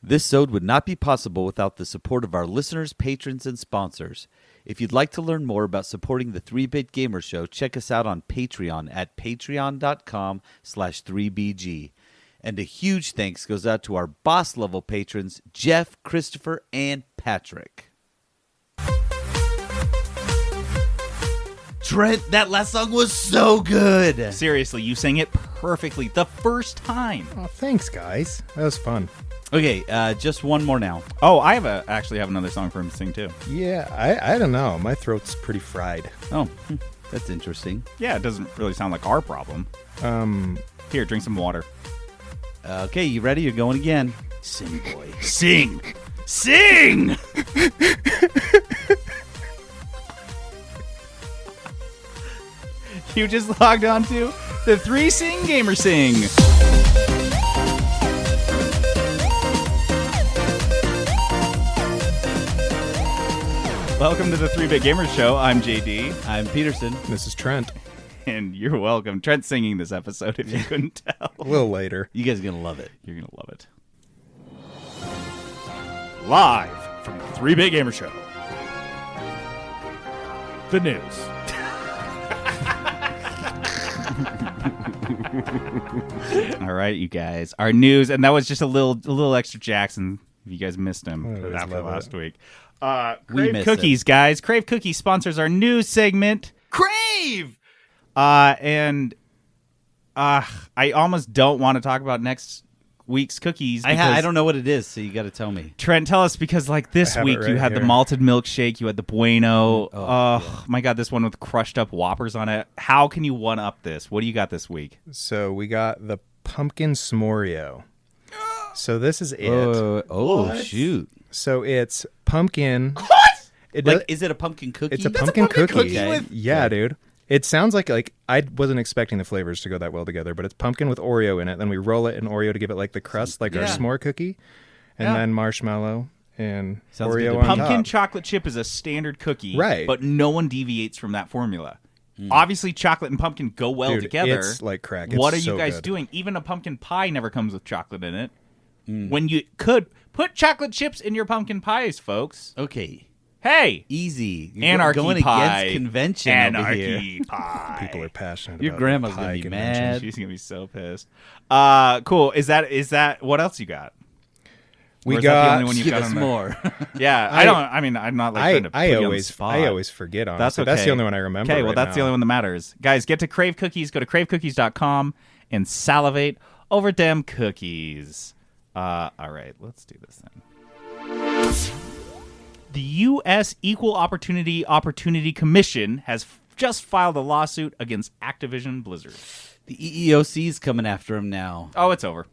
This sode would not be possible without the support of our listeners, patrons, and sponsors. If you'd like to learn more about supporting the 3-Bit Gamer Show, check us out on Patreon at patreon.com/3BG. And a huge thanks goes out to our boss-level patrons, Jeff, Christopher, and Patrick. Trent, that last song was so good. Seriously, you sang it perfectly the first time. Oh, thanks, guys. That was fun. Okay, just one more now. Oh, I actually have another song for him to sing, too. Yeah, I don't know. My throat's pretty fried. Oh, that's interesting. Yeah, it doesn't really sound like our problem. Here, drink some water. Okay, you ready? You're going again. Sing, boy. Sing! Sing! You just logged on to the 3 Sing Gamer Sing. Welcome to the 3-Bit Gamer Show. I'm JD. I'm Peterson. This is Trent. And you're welcome. Trent's singing this episode, if you couldn't tell. A little later. You guys are going to love it. You're going to love it. Live from the 3-Bit Gamer Show. The news. All right, you guys. Our news, and that was just a little extra Jackson, if you guys missed him after last week. Crave Cookies, guys. Crave Cookies sponsors our news segment. Crave! I almost don't want to talk about next week's cookies. I don't know what it is, so you got to tell me. Trent, tell us, because like this week you had the malted milkshake, you had the Bueno. My God, this one with crushed up Whoppers on it. How can you one up this? What do you got this week? So we got the pumpkin s'moreo. So this is it. Shoot. So it's pumpkin. What? Is it a pumpkin cookie? It's a pumpkin cookie. Okay. Yeah, dude. It sounds like I wasn't expecting the flavors to go that well together, but it's pumpkin with Oreo in it. Then we roll it in Oreo to give it like the crust, like our s'more cookie, and then marshmallow and Oreo on Pumpkin top. chocolate chip is a standard cookie, right? But no one deviates from that formula. Obviously, chocolate and pumpkin go well together. It's like crack. It's what are so you guys good. doing? Even a pumpkin pie never comes with chocolate in it. When you could put chocolate chips in your pumpkin pies, folks. Okay. Hey, easy. You're anarchy going pie. Against convention Anarchy over here. pie. People are passionate. Your about grandma's pie gonna be conventions. mad. She's gonna be so pissed. Cool. Is that what else you got? We Or is that the got. only one you Give got us on the- more. Yeah, I'm not like trying to put you on the always spot. I always forget on. That's okay. That's the only one I remember. Okay, well, right that's the now. only one that matters. Guys, get to Crave Cookies. Go to cravecookies.com and salivate over them cookies. All right, let's do this then. The U.S. Equal Opportunity Commission has just filed a lawsuit against Activision Blizzard. The EEOC is coming after him now. Oh, it's over.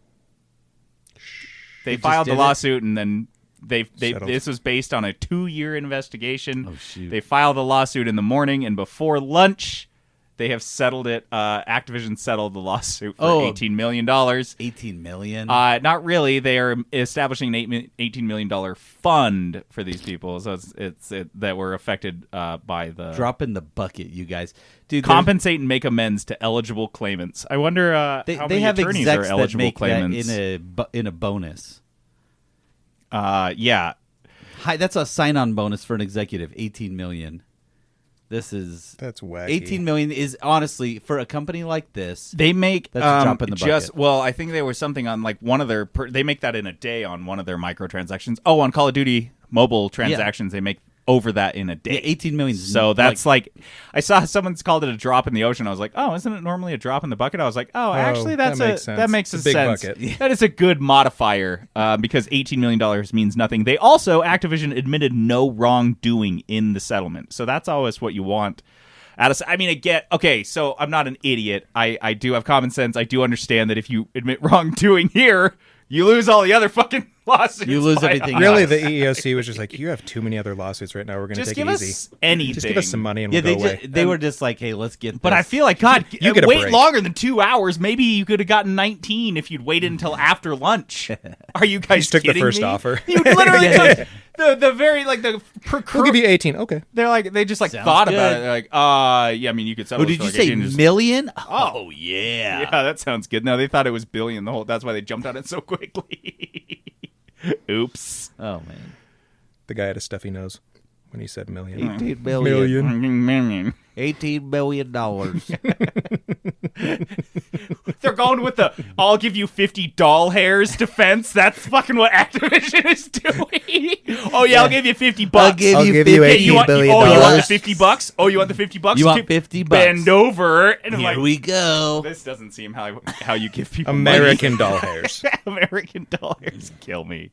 They just filed the did it? lawsuit, and then they Settled. this was based on a 2-year investigation. Oh, shoot. They filed the lawsuit in the morning, and before lunch, they have settled it. Activision settled the lawsuit for $18 million. $18 million? Not really. They are establishing an $18 million fund for these people, so it's that were affected by the Drop in the bucket, you guys. Dude, compensate and make amends to eligible claimants. I wonder how they many have attorneys execs are eligible that make claimants. that in a bonus. Yeah. Hi, that's a sign-on bonus for an executive. $18 million. That's wacky. 18 million is honestly for a company like this. They make That's a drop in the bucket. Well, I think there was something on like one of their. They make that in a day on one of their microtransactions. Oh, on Call of Duty mobile transactions, they make over that in a day. Yeah, 18 million. So that's like I saw someone's called it a drop in the ocean. I was like, oh, isn't it normally a drop in the bucket? I was like, oh, actually, that makes sense. that makes It's a big sense. bucket. That is a good modifier because $18 million means nothing. They also Activision admitted no wrongdoing in the settlement, so that's always what you want. I mean, I get okay. So I'm not an idiot. I do have common sense. I do understand that if you admit wrongdoing here, you lose all the other fucking lawsuits. You lose everything. Really, else. the EEOC was just like, you have too many other lawsuits right now. We're going to Just take give it us easy. anything. Just give us some money and Yeah, we'll go away. they were just like, hey, let's get. But this. I feel like God, You get a wait break. longer than 2 hours. Maybe you could have gotten 19 if you'd waited until after lunch. Are you guys just took the kidding first me? offer. You literally took the very like the We'll give you 18. Okay. They're like they just like Sounds thought good. about it. They're like, yeah, I mean, you could settle. Oh, did this you for, like, say 18 just- million? Oh yeah. Yeah, that sounds good. No, they thought it was billion. That's why they jumped on it so quickly. Oops. Oh man. The guy had a stuffy nose when he said million. 18 million. Million. $18 million. They're going with the "I'll give you 50 doll hairs" defense. That's fucking what Activision is doing. Oh yeah, I'll give you 50 bucks. I'll give you $18 billion. Oh, you want the 50 bucks? Oh, you want the 50 bucks? You want 50 bucks? Bend over. And I'm Here like, we go. this doesn't seem how you give people American doll hairs. American dollars kill me.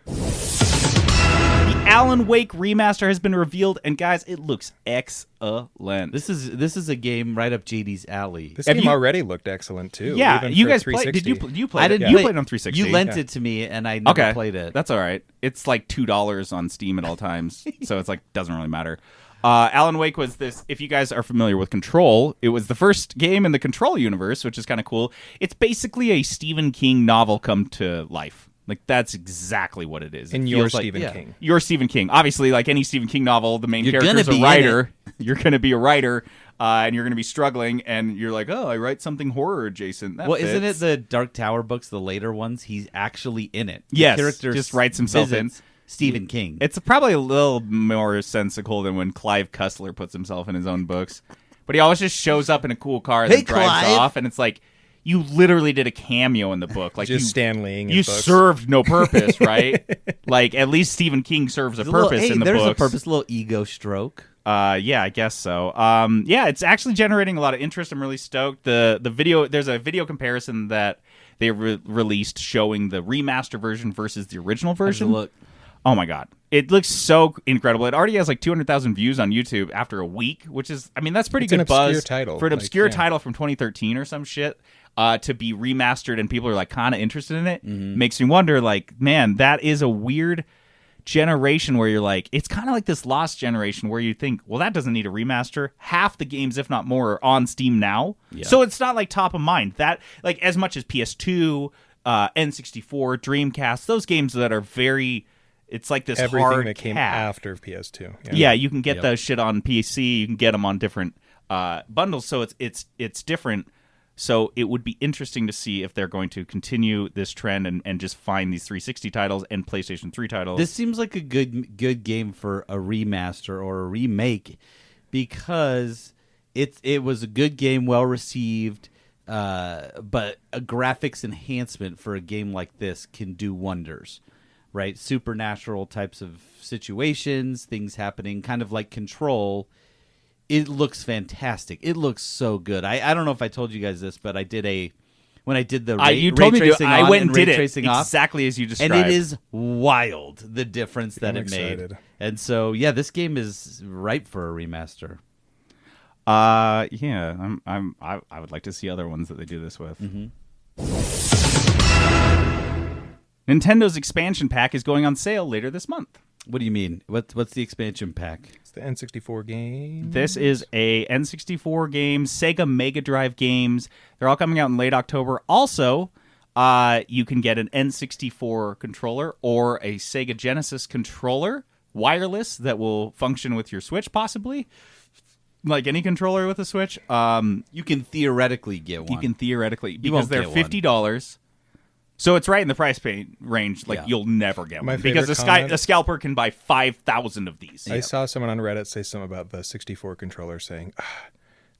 The Alan Wake remaster has been revealed, and guys, it looks excellent. This is a game right up JD's alley. This Have game you- already looked excellent too. Yeah, even you for guys played. 360. Did you play? I it? didn't. You play- played on 360. You lent it to me, and I never played it. That's all right. It's like $2 on Steam at all times, so it's like doesn't really matter. Alan Wake was this. If you guys are familiar with Control, it was the first game in the Control universe, which is kind of cool. It's basically a Stephen King novel come to life. Like that's exactly what it is. And It you're feels like- Stephen King. You're Stephen King. Obviously, like any Stephen King novel, the main You're character is gonna a be writer. You're going to be a writer, and you're going to be struggling, and you're like, oh, I write something horror adjacent. That Well, isn't it fits. the Dark Tower books, the later ones? He's actually in it. The Yes, character just writes himself in. visits Stephen King. It's probably a little more sensical than when Clive Cussler puts himself in his own books. But he always just shows up in a cool car and Hey, then drives Clive. off, and it's like, you literally did a cameo in the book. Like Just Stan Leeing his you books. served no purpose, right? Like at least Stephen King serves a There's a little- purpose hey, in the there's books. a purpose, a little ego stroke. Yeah, I guess so. Yeah, it's actually generating a lot of interest. I'm really stoked. The video, there's a video comparison that they released showing the remaster version versus the original version. Look, Oh my god, it looks so incredible. It already has like 200,000 views on YouTube after a week, which is, I mean, that's pretty It's good an obscure buzz title. for an Like, obscure yeah. title from 2013 or some shit. To be remastered and people are like kind of interested in it makes me wonder. Like, man, that is a weird generation where you're like, it's kind of like this lost generation where you think, well, that doesn't need a remaster. Half the games, if not more, are on Steam now, so it's not like top of mind. That like as much as PS2, N64, Dreamcast, those games that are very. It's like this Everything hard that came cap. after PS2. Yeah, you can get those shit on PC. You can get them on different bundles, so it's different. So it would be interesting to see if they're going to continue this trend and just find these 360 titles and PlayStation 3 titles. this seems like a good game for a remaster or a remake because it was a good game, well received, but a graphics enhancement for a game like this can do wonders. Right, supernatural types of situations, things happening, kind of like Control. It looks fantastic. It looks so good. I don't know if I told you guys this, but I did when I did the ray, you told ray me to. tracing I on went and ray did it tracing off, exactly as you described, and it is wild the difference that I'm it made. excited. And so, yeah, this game is ripe for a remaster. Yeah, I would like to see other ones that they do this with. Nintendo's expansion pack is going on sale later this month. What do you mean? What's the expansion pack? It's the N64 game. This is a N64 game, Sega Mega Drive games. They're all coming out in late October. Also, you can get an N64 controller or a Sega Genesis controller, wireless, that will function with your Switch, possibly. Like any controller with a Switch. You can theoretically get one. You can theoretically, because won't they're get one. $50. So it's right in the price range. Like, Yeah. you'll never get My one. Because favorite comment- a scalper can buy 5,000 of these. I saw someone on Reddit say something about the 64 controller saying,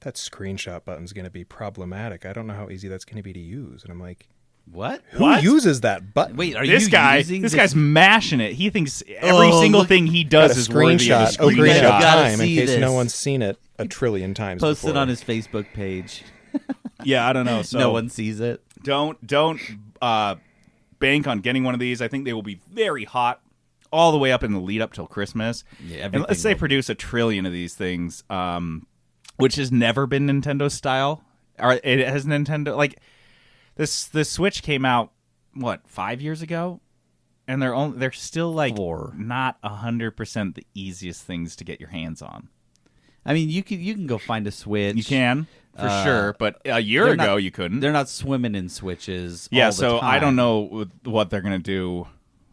that screenshot button's going to be problematic. I don't know how easy that's going to be to use. And I'm like, What? who uses that button? Wait, are This you guy, using this guy's mashing it. He thinks every Oh, single look- thing he Got does a is worthy of a screenshot Ocarina You of gotta Time in see case this. no one's seen it a trillion times Post before. it on his Facebook page. Yeah, I don't know. So No one sees it. don't bank on getting one of these. I think they will be very hot all the way up in the lead up till Christmas. Yeah, and let's everything say will. produce a trillion of these things, which has never been Nintendo style. Or it has Nintendo like this. The Switch came out 5 years ago, and they're still like 4. not 100% the easiest things to get your hands on. I mean, you can go find a Switch. You can for sure, but a year they're ago not- you couldn't. They're not swimming in Switches. Yeah, all the so I time. don't know what they're gonna do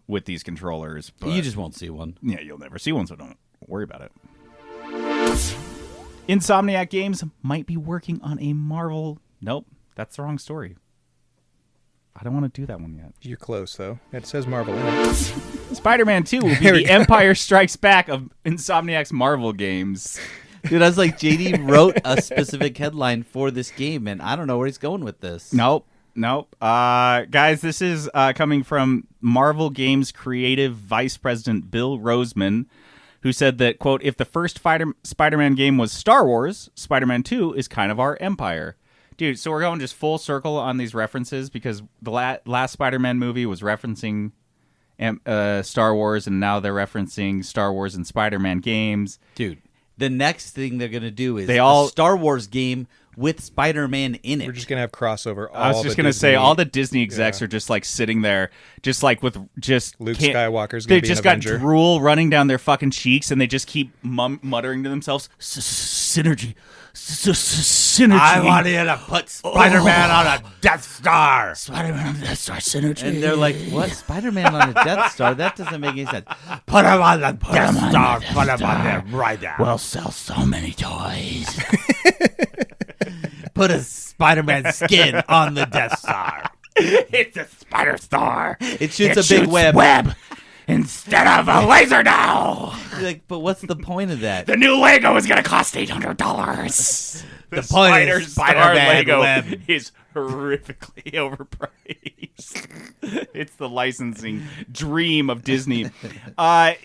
with these controllers. But You just won't see one. yeah, you'll never see one, so don't worry about it. Insomniac Games might be working on a Marvel. Nope, that's the wrong story. I don't want to do that one yet. You're close, though. It says Marvel in it. Spider-Man 2 will be the Empire Strikes Back of Insomniac's Marvel games. Dude, I was like, JD wrote a specific headline for this game, and I don't know where he's going with this. Nope. Guys, this is coming from Marvel Games creative vice president Bill Roseman, who said that, quote, if the first Spider-Man game was Star Wars, Spider-Man 2 is kind of our empire. Dude, so we're going just full circle on these references because the last Spider-Man movie was referencing Star Wars, and now they're referencing Star Wars and Spider-Man games. Dude, the next thing they're going to do is a Star Wars game with Spider-Man in it. We're just going to have crossover. I was just going to say, all the Disney execs are just like sitting there, just like with just... Luke Skywalker's going to be an Avenger. They just got drool running down their fucking cheeks, and they just keep muttering to themselves, synergy. Synergy. I want you to put Spider-Man on a Death Star. Spider-Man on the Death Star, synergy. And they're like, what? Spider-Man on a Death Star? That doesn't make any sense. Put him on the Death Star. Put him on there right now. We'll sell so many toys. Put a Spider-Man skin on the Death Star. It's a Spider Star. It shoots a big web. Instead of a laser now. You're like, but what's the point of that? The new Lego is going to cost $800. The point is Spider-Man Lego web is horrifically overpriced. It's the licensing dream of Disney. I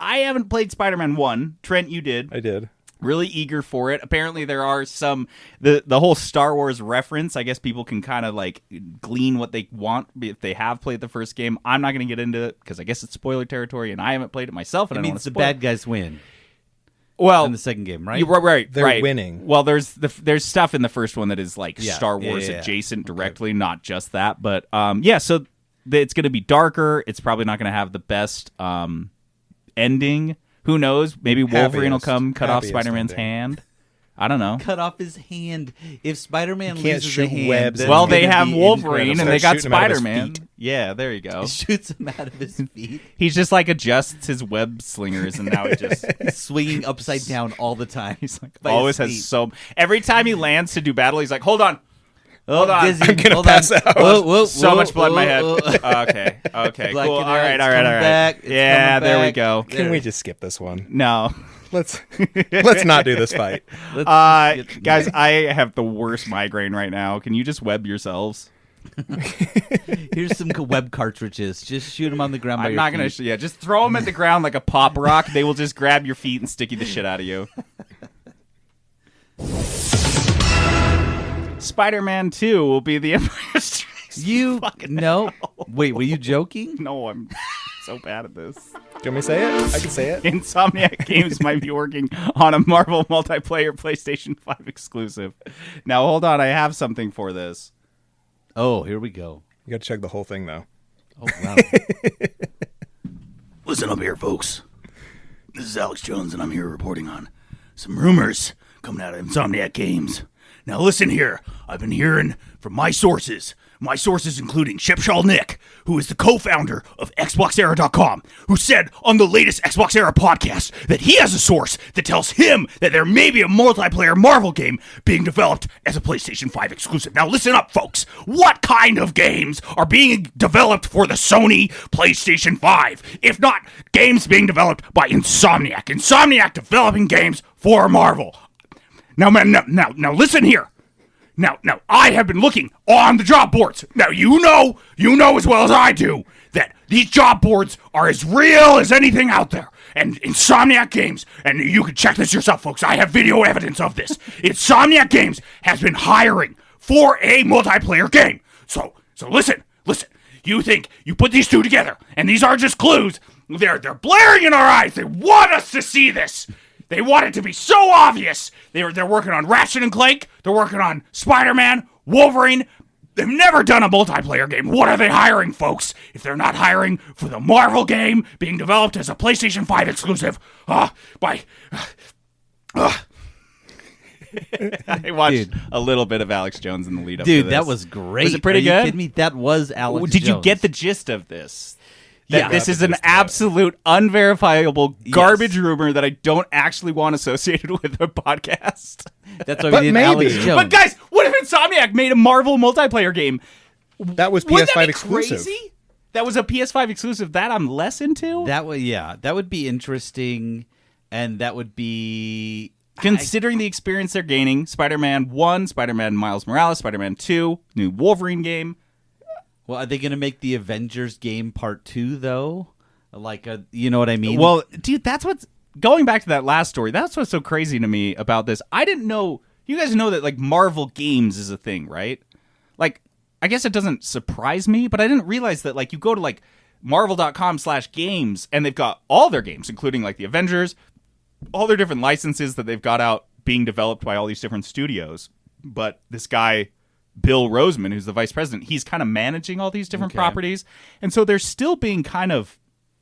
haven't played Spider-Man 1. Trent, you did. I did. Really eager for it. Apparently there are some the whole Star Wars reference. I guess people can kind of like glean what they want if they have played the first game. I'm not going to get into it because I guess it's spoiler territory and I haven't played it myself. And it I don't means want to the bad guys win. Well, in the second game, right? Right. They're winning. Well, there's stuff in the first one that is like Star Wars adjacent directly, not just that. But so it's going to be darker. It's probably not going to have the best ending. Who knows? Maybe Wolverine will come cut off Spider-Man's hand. I don't know. Cut off his hand. If Spider-Man can't loses shoot a hand, webs. Well, they have Wolverine and they got shooting him out of his Spider-Man. feet. Yeah, there you go. He shoots him out of his feet. He's just like adjusts his web slingers and now it just swinging upside down all the time. He's like always has so every time he lands to do battle, he's like, hold on. Hold on. Dizzy. I'm gonna pass out. So much blood in my head. Okay, Black cool. All Canary, right. back. Yeah, there we go. Can we just skip this one? No. Let's not do this fight. Guys, I have the worst migraine right now. Can you just web yourselves? Here's some web cartridges. Just shoot them on the ground. I'm not gonna. Just throw them at the ground like a pop rock. They will just grab your feet and sticky the shit out of you. Spider-Man 2 will be the Empire Strikes. Wait, were you joking? No, I'm so bad at this. Do you want me to say it? I can say it. Insomniac Games might be working on a Marvel multiplayer PlayStation 5 exclusive. Now, hold on. I have something for this. Oh, here we go. You got to check the whole thing, though. Oh, wow. Listen up here, folks. This is Alex Jones, and I'm here reporting on some rumors coming out of Insomniac Games. Now listen here, I've been hearing from my sources including Shepshal Nick, who is the co-founder of XboxEra.com, who said on the latest Xbox Era podcast that he has a source that tells him that there may be a multiplayer Marvel game being developed as a PlayStation 5 exclusive. Now listen up, folks. What kind of games are being developed for the Sony PlayStation 5? If not games being developed by Insomniac. Insomniac developing games for Marvel. Now, listen here. Now, I have been looking on the job boards. Now, you know as well as I do that these job boards are as real as anything out there. And Insomniac Games, and you can check this yourself, folks. I have video evidence of this. Insomniac Games has been hiring for a multiplayer game. So listen. You think you put these two together, and these are just clues. They're blaring in our eyes. They want us to see this. They want it to be so obvious. They're working on Ratchet and Clank. They're working on Spider-Man, Wolverine. They've never done a multiplayer game. What are they hiring, folks? If they're not hiring for the Marvel game being developed as a PlayStation 5 exclusive, I watched a little bit of Alex Jones in the lead up to this. Dude, that was great. Was it pretty good? Are you kidding me? That was Alex Jones. Did you get the gist of this? Yeah, this is an absolute unverifiable garbage rumor that I don't actually want associated with a podcast. That's why we did Alex Jones. But guys, what if Insomniac made a Marvel multiplayer game? That was Wouldn't PS5 that be exclusive. crazy? That was a PS5 exclusive. That I'm less into. That would be interesting, and that would be Considering the experience they're gaining, Spider-Man 1, Spider-Man Miles Morales, Spider-Man 2, new Wolverine game. Well, are they going to make the Avengers game part 2 though? Like, you know what I mean? Well, dude, that's what's going back to that last story. That's what's so crazy to me about this. I didn't know. You guys know that like Marvel Games is a thing, right? Like, I guess it doesn't surprise me, but I didn't realize that like you go to like marvel.com/games and they've got all their games, including like the Avengers, all their different licenses that they've got out being developed by all these different studios. But this guy, Bill Roseman, who's the vice president, he's kind of managing all these different properties. And so they're still being kind of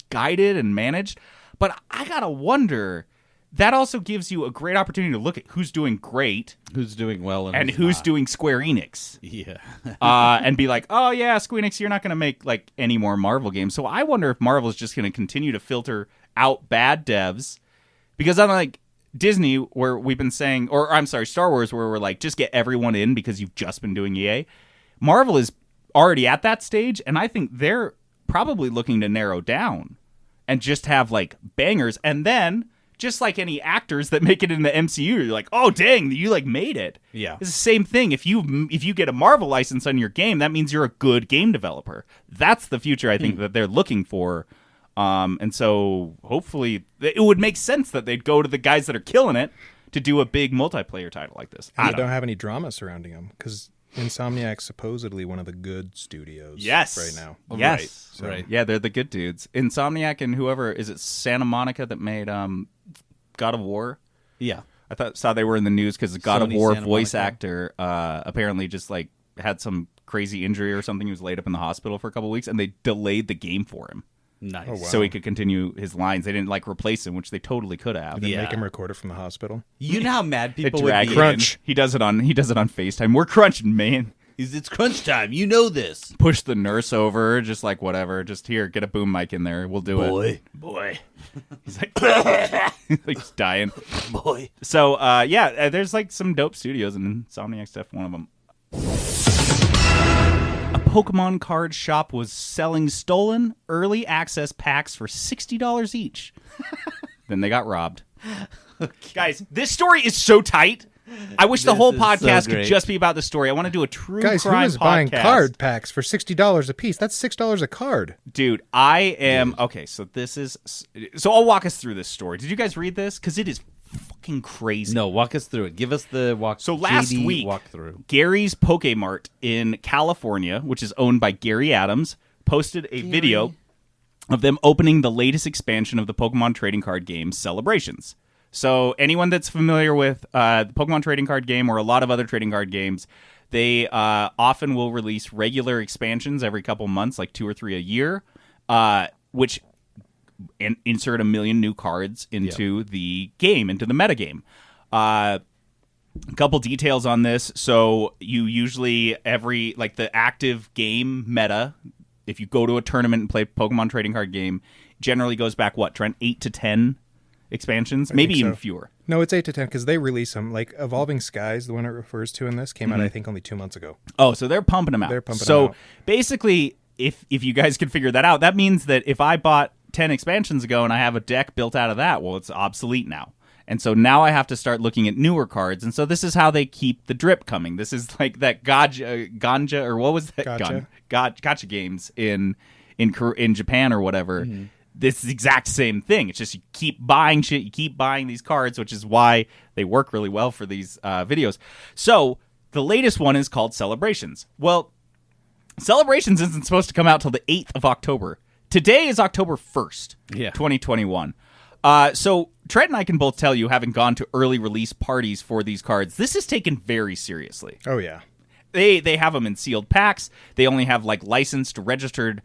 guided and managed. But I got to wonder, that also gives you a great opportunity to look at who's doing great, who's doing well, and who's not. doing Square Enix. Yeah. And be like, oh, yeah, Square Enix, you're not going to make like any more Marvel games. So I wonder if Marvel is just going to continue to filter out bad devs. Because unlike Disney, where we've been saying, or I'm sorry, Star Wars, where we're like, just get everyone in because you've just been doing EA, Marvel is already at that stage, and I think they're probably looking to narrow down and just have like bangers. And then, just like any actors that make it in the MCU, you're like, oh, dang, you like made it. Yeah. It's the same thing. If you get a Marvel license on your game, that means you're a good game developer. That's the future I think that they're looking for. And so hopefully it would make sense that they'd go to the guys that are killing it to do a big multiplayer title like this. And they don't have any drama surrounding them because Insomniac's supposedly one of the good studios right now. Yes. Right. So, Right. Yeah, they're the good dudes. Insomniac and whoever, is it Santa Monica that made God of War? Yeah. I saw they were in the news because the God of Sony War Santa voice Monica. actor apparently just like had some crazy injury or something. He was laid up in the hospital for a couple of weeks and they delayed the game for him. Nice. Oh, wow. So he could continue his lines. They didn't like replace him, which they totally could have. Did they Yeah. make him record it from the hospital? You know how mad They people would drag be. Crunch. He does it on FaceTime. We're crunching, man. It's crunch time. You know this. Push the nurse over, just like whatever. Just here, get a boom mic in there. We'll do it. Boy. He's like, like he's dying. Boy. So there's like some dope studios, and Insomniac's definitely one of them. A Pokemon card shop was selling stolen early access packs for $60 each. Then they got robbed. Guys, this story is so tight. I wish the This whole is podcast so could great. just be about this story. I want to do a true Guys, who crime is buying podcast. card packs for $60 a piece? That's $6 a card. Dude, I am okay. So I'll walk us through this story. Did you guys read this? Because it is fucking crazy. No, walk us through it. Give us the walk. So last JD week, walkthrough. Gary's Pokemart in California, which is owned by Gary Adams, posted a video of them opening the latest expansion of the Pokemon trading card game, Celebrations. So anyone that's familiar with the Pokemon trading card game or a lot of other trading card games, they often will release regular expansions every couple months, like 2 or 3 a year, which insert 1 million new cards into the game, into the metagame. A couple details on this. So you usually the active game meta, if you go to a tournament and play Pokemon trading card game, generally goes back, what, Trent, 8 to 10 expansions? Maybe think even so. fewer. No, it's 8 to 10 because they release them. Like Evolving Skies, the one it refers to in this, came out, I think, only 2 months ago. Oh, so they're pumping them out. They're pumping so them out. basically, if you guys can figure that out, that means that if I bought 10 expansions ago and I have a deck built out of that, well, it's obsolete now. And so now I have to start looking at newer cards. And so this is how they keep the drip coming. This is like that ganja, or what was that? Gotcha. Gotcha games in Japan or whatever. Mm-hmm. This is the exact same thing. It's just you keep buying shit, you keep buying these cards, which is why they work really well for these videos. So the latest one is called Celebrations. Well, Celebrations isn't supposed to come out till the 8th of October. Today is October 1st, 2021. So Trent and I can both tell you, having gone to early release parties for these cards, this is taken very seriously. Oh, yeah. They have them in sealed packs. They only have like licensed, registered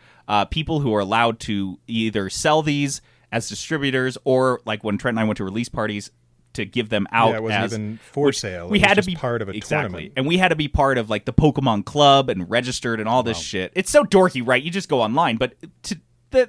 people who are allowed to either sell these as distributors or like when Trent and I went to release parties to give them out. Yeah, it wasn't even for sale. We It was had to just be part of a exactly, tournament. and we had to be part of like the Pokemon Club and registered and all this shit. It's so dorky, right? You just go online, but they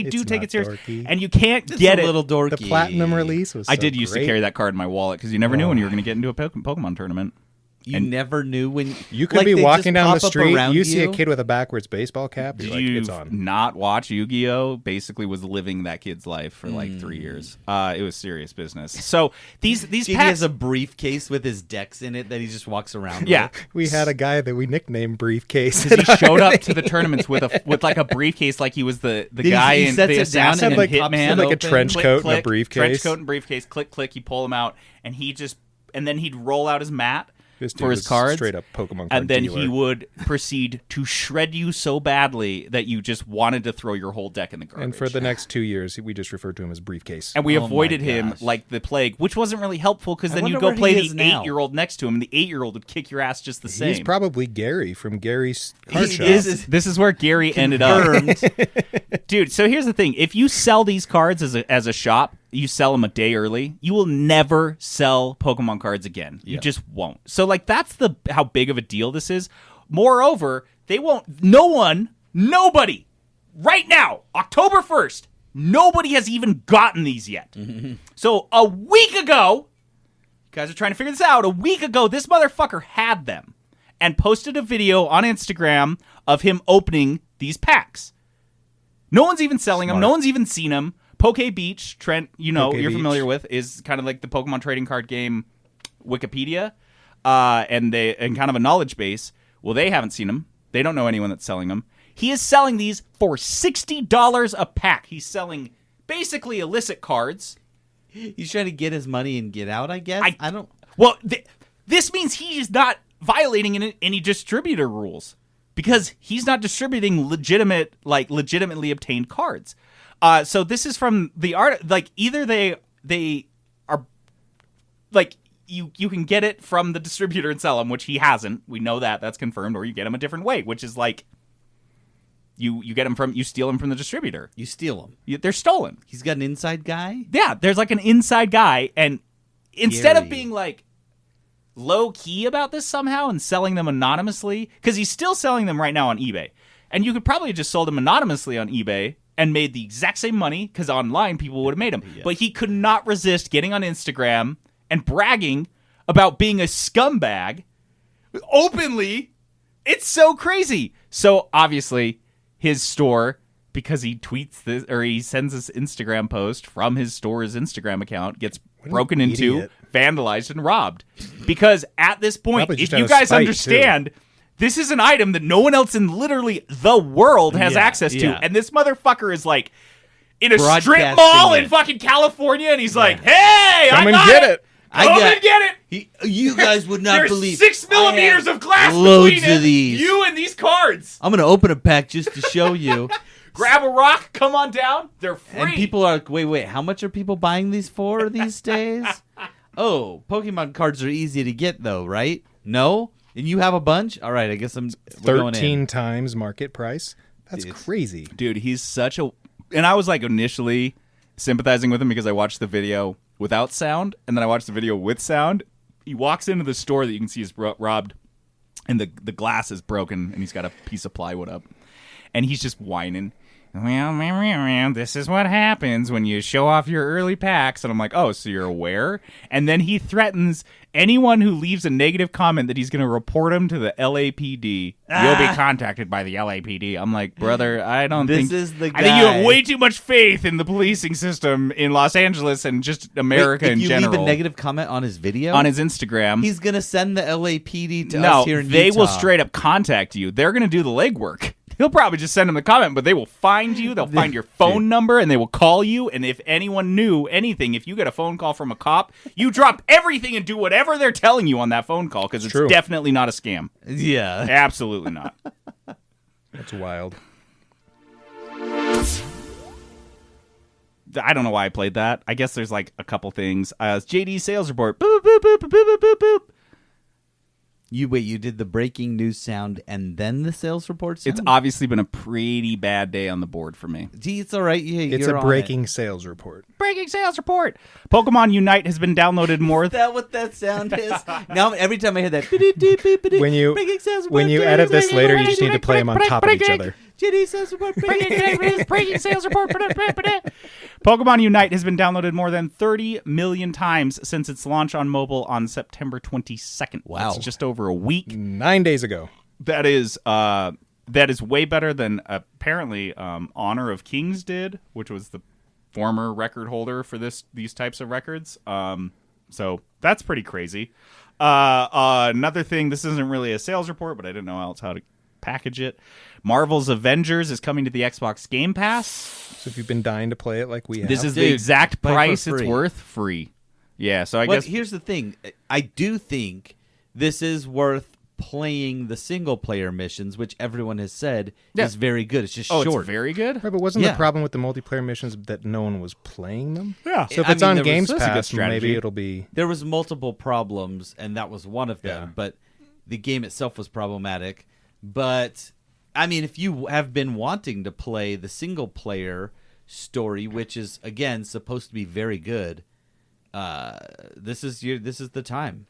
do It's take not it serious, dorky. and you can't It's get a it. little dorky. The Platinum release was I so did used to great. carry that card in my wallet because you never knew when you were going to get into a Pokemon tournament. You never knew when you could be walking down the street, you see a kid with a backwards baseball cap, you're like, it's on. Not watch Yu-Gi-Oh! Basically was living that kid's life for like 3 years. It was serious business. So these packs... He has a briefcase with his decks in it that he just walks around with. We had a guy that we nicknamed Briefcase. He showed up to the tournaments with like a briefcase, like he was the guy in the assassin and Hitman. Like a trench coat and a briefcase. Trench coat and briefcase, click, you pull him out, and then he'd roll out his mat for his cards, straight up Pokemon card and then dealer. he would proceed to shred you so badly that you just wanted to throw your whole deck in the garbage. And for the next 2 years, we just referred to him as Briefcase. And we avoided him like the plague, which wasn't really helpful because then you'd go play the 8-year-old next to him, and the 8-year-old would kick your ass just the same. He's probably Gary from Gary's Card Shop. This is where Gary ended up. Dude, so here's the thing. If you sell these cards as a shop, you sell them a day early, you will never sell Pokemon cards again. You just won't. So like that's how big of a deal this is. Moreover, they won't. Nobody, right now, October 1st, nobody has even gotten these yet. So a week ago, you guys are trying to figure this out. A week ago, this motherfucker had them and posted a video on Instagram of him opening these packs. No one's even selling them. No one's even seen them. Poke Beach, Trent, you're familiar with, is kind of like the Pokemon trading card game Wikipedia, and kind of a knowledge base. Well, they haven't seen them. They don't know anyone that's selling them. He is selling these for $60 a pack. He's selling basically illicit cards. He's trying to get his money and get out, I guess. I don't. Well, this means he is not violating any distributor rules because he's not distributing legitimately obtained cards. So this is from the art. Like either they are like you can get it from the distributor and sell them, which he hasn't. We know that's confirmed. Or you get them a different way, which is like you steal them from the distributor. You steal them. They're stolen. He's got an inside guy. Yeah, there's like an inside guy, and instead of being like low key about this somehow and selling them anonymously, because he's still selling them right now on eBay, and you could probably have just sold them anonymously on eBay and made the exact same money because online people would have made them. Yeah. But he could not resist getting on Instagram and bragging about being a scumbag openly. It's so crazy. So obviously his store, because he tweets this or he sends this Instagram post from his store's Instagram account, gets broken into, vandalized, and robbed. Because at this point, if you guys understand... This is an item that no one else in literally the world has access to. And this motherfucker is like in a strip mall in fucking California, and he's like, hey, Come and get it. Come and get it. You guys would not believe. There's 6 millimeters of glass between of these. You and these cards. I'm going to open a pack just to show you. Grab a rock, come on down. They're free. And people are like, wait, how much are people buying these for these days? Oh, Pokemon cards are easy to get, though, right? No? And you have a bunch? All right, I guess we're going in. 13 times market price? That's crazy. Dude, he's such a... And I was like initially sympathizing with him because I watched the video without sound, and then I watched the video with sound. He walks into the store that you can see is robbed, and the glass is broken, and he's got a piece of plywood up. And he's just whining. Well, this is what happens when you show off your early packs. And I'm like, oh, so you're aware? And then he threatens anyone who leaves a negative comment that he's going to report him to the LAPD. You'll be contacted by the LAPD. I'm like, brother, I think you have way too much faith in the policing system in Los Angeles and just America in general. If you leave a negative comment on his video? On his Instagram. He's going to send the LAPD to us here in Utah. No, they will straight up contact you. They're going to do the legwork. He'll probably just send them the comment, but they will find you. They'll find your phone number, and they will call you. And if anyone knew anything, if you get a phone call from a cop, you drop everything and do whatever they're telling you on that phone call because it's definitely not a scam. Yeah. Absolutely not. That's wild. I don't know why I played that. I guess there's like a couple things. JD's sales report. Boop, boop, boop, boop, boop, boop, boop. You did the breaking news sound and then the sales report sound? It's obviously been a pretty bad day on the board for me. Gee, it's all right. Yeah, it's a breaking sales report. Breaking sales report. Pokemon Unite has been downloaded more. Is that what that sound is? Now, every time I hear that, when you edit this later, you just need to play them on top of each other. Breaking sales report. Pokemon Unite has been downloaded more than 30 million times since its launch on mobile on September 22nd. Wow. That's just over a week. 9 days ago. That is way better than apparently Honor of Kings did, which was the former record holder for these types of records. So that's pretty crazy. Another thing, this isn't really a sales report, but I didn't know else how to package it. Marvel's Avengers is coming to the Xbox Game Pass. So if you've been dying to play it like we have. This is the exact play for price it's free. worth, free. Yeah, so I Well, guess... here's the thing. I do think this is worth playing the single-player missions, which everyone has said is very good. It's just short. it's very good? Right, but wasn't Yeah. the problem with the multiplayer missions that no one was playing them? Yeah. So if I it's mean, on there was- Games that's a good Pass, strategy. maybe it'll be... There was multiple problems, and that was one of them. Yeah. But the game itself was problematic. But, I mean, if you have been wanting to play the single-player story, which is, again, supposed to be very good, this is the time.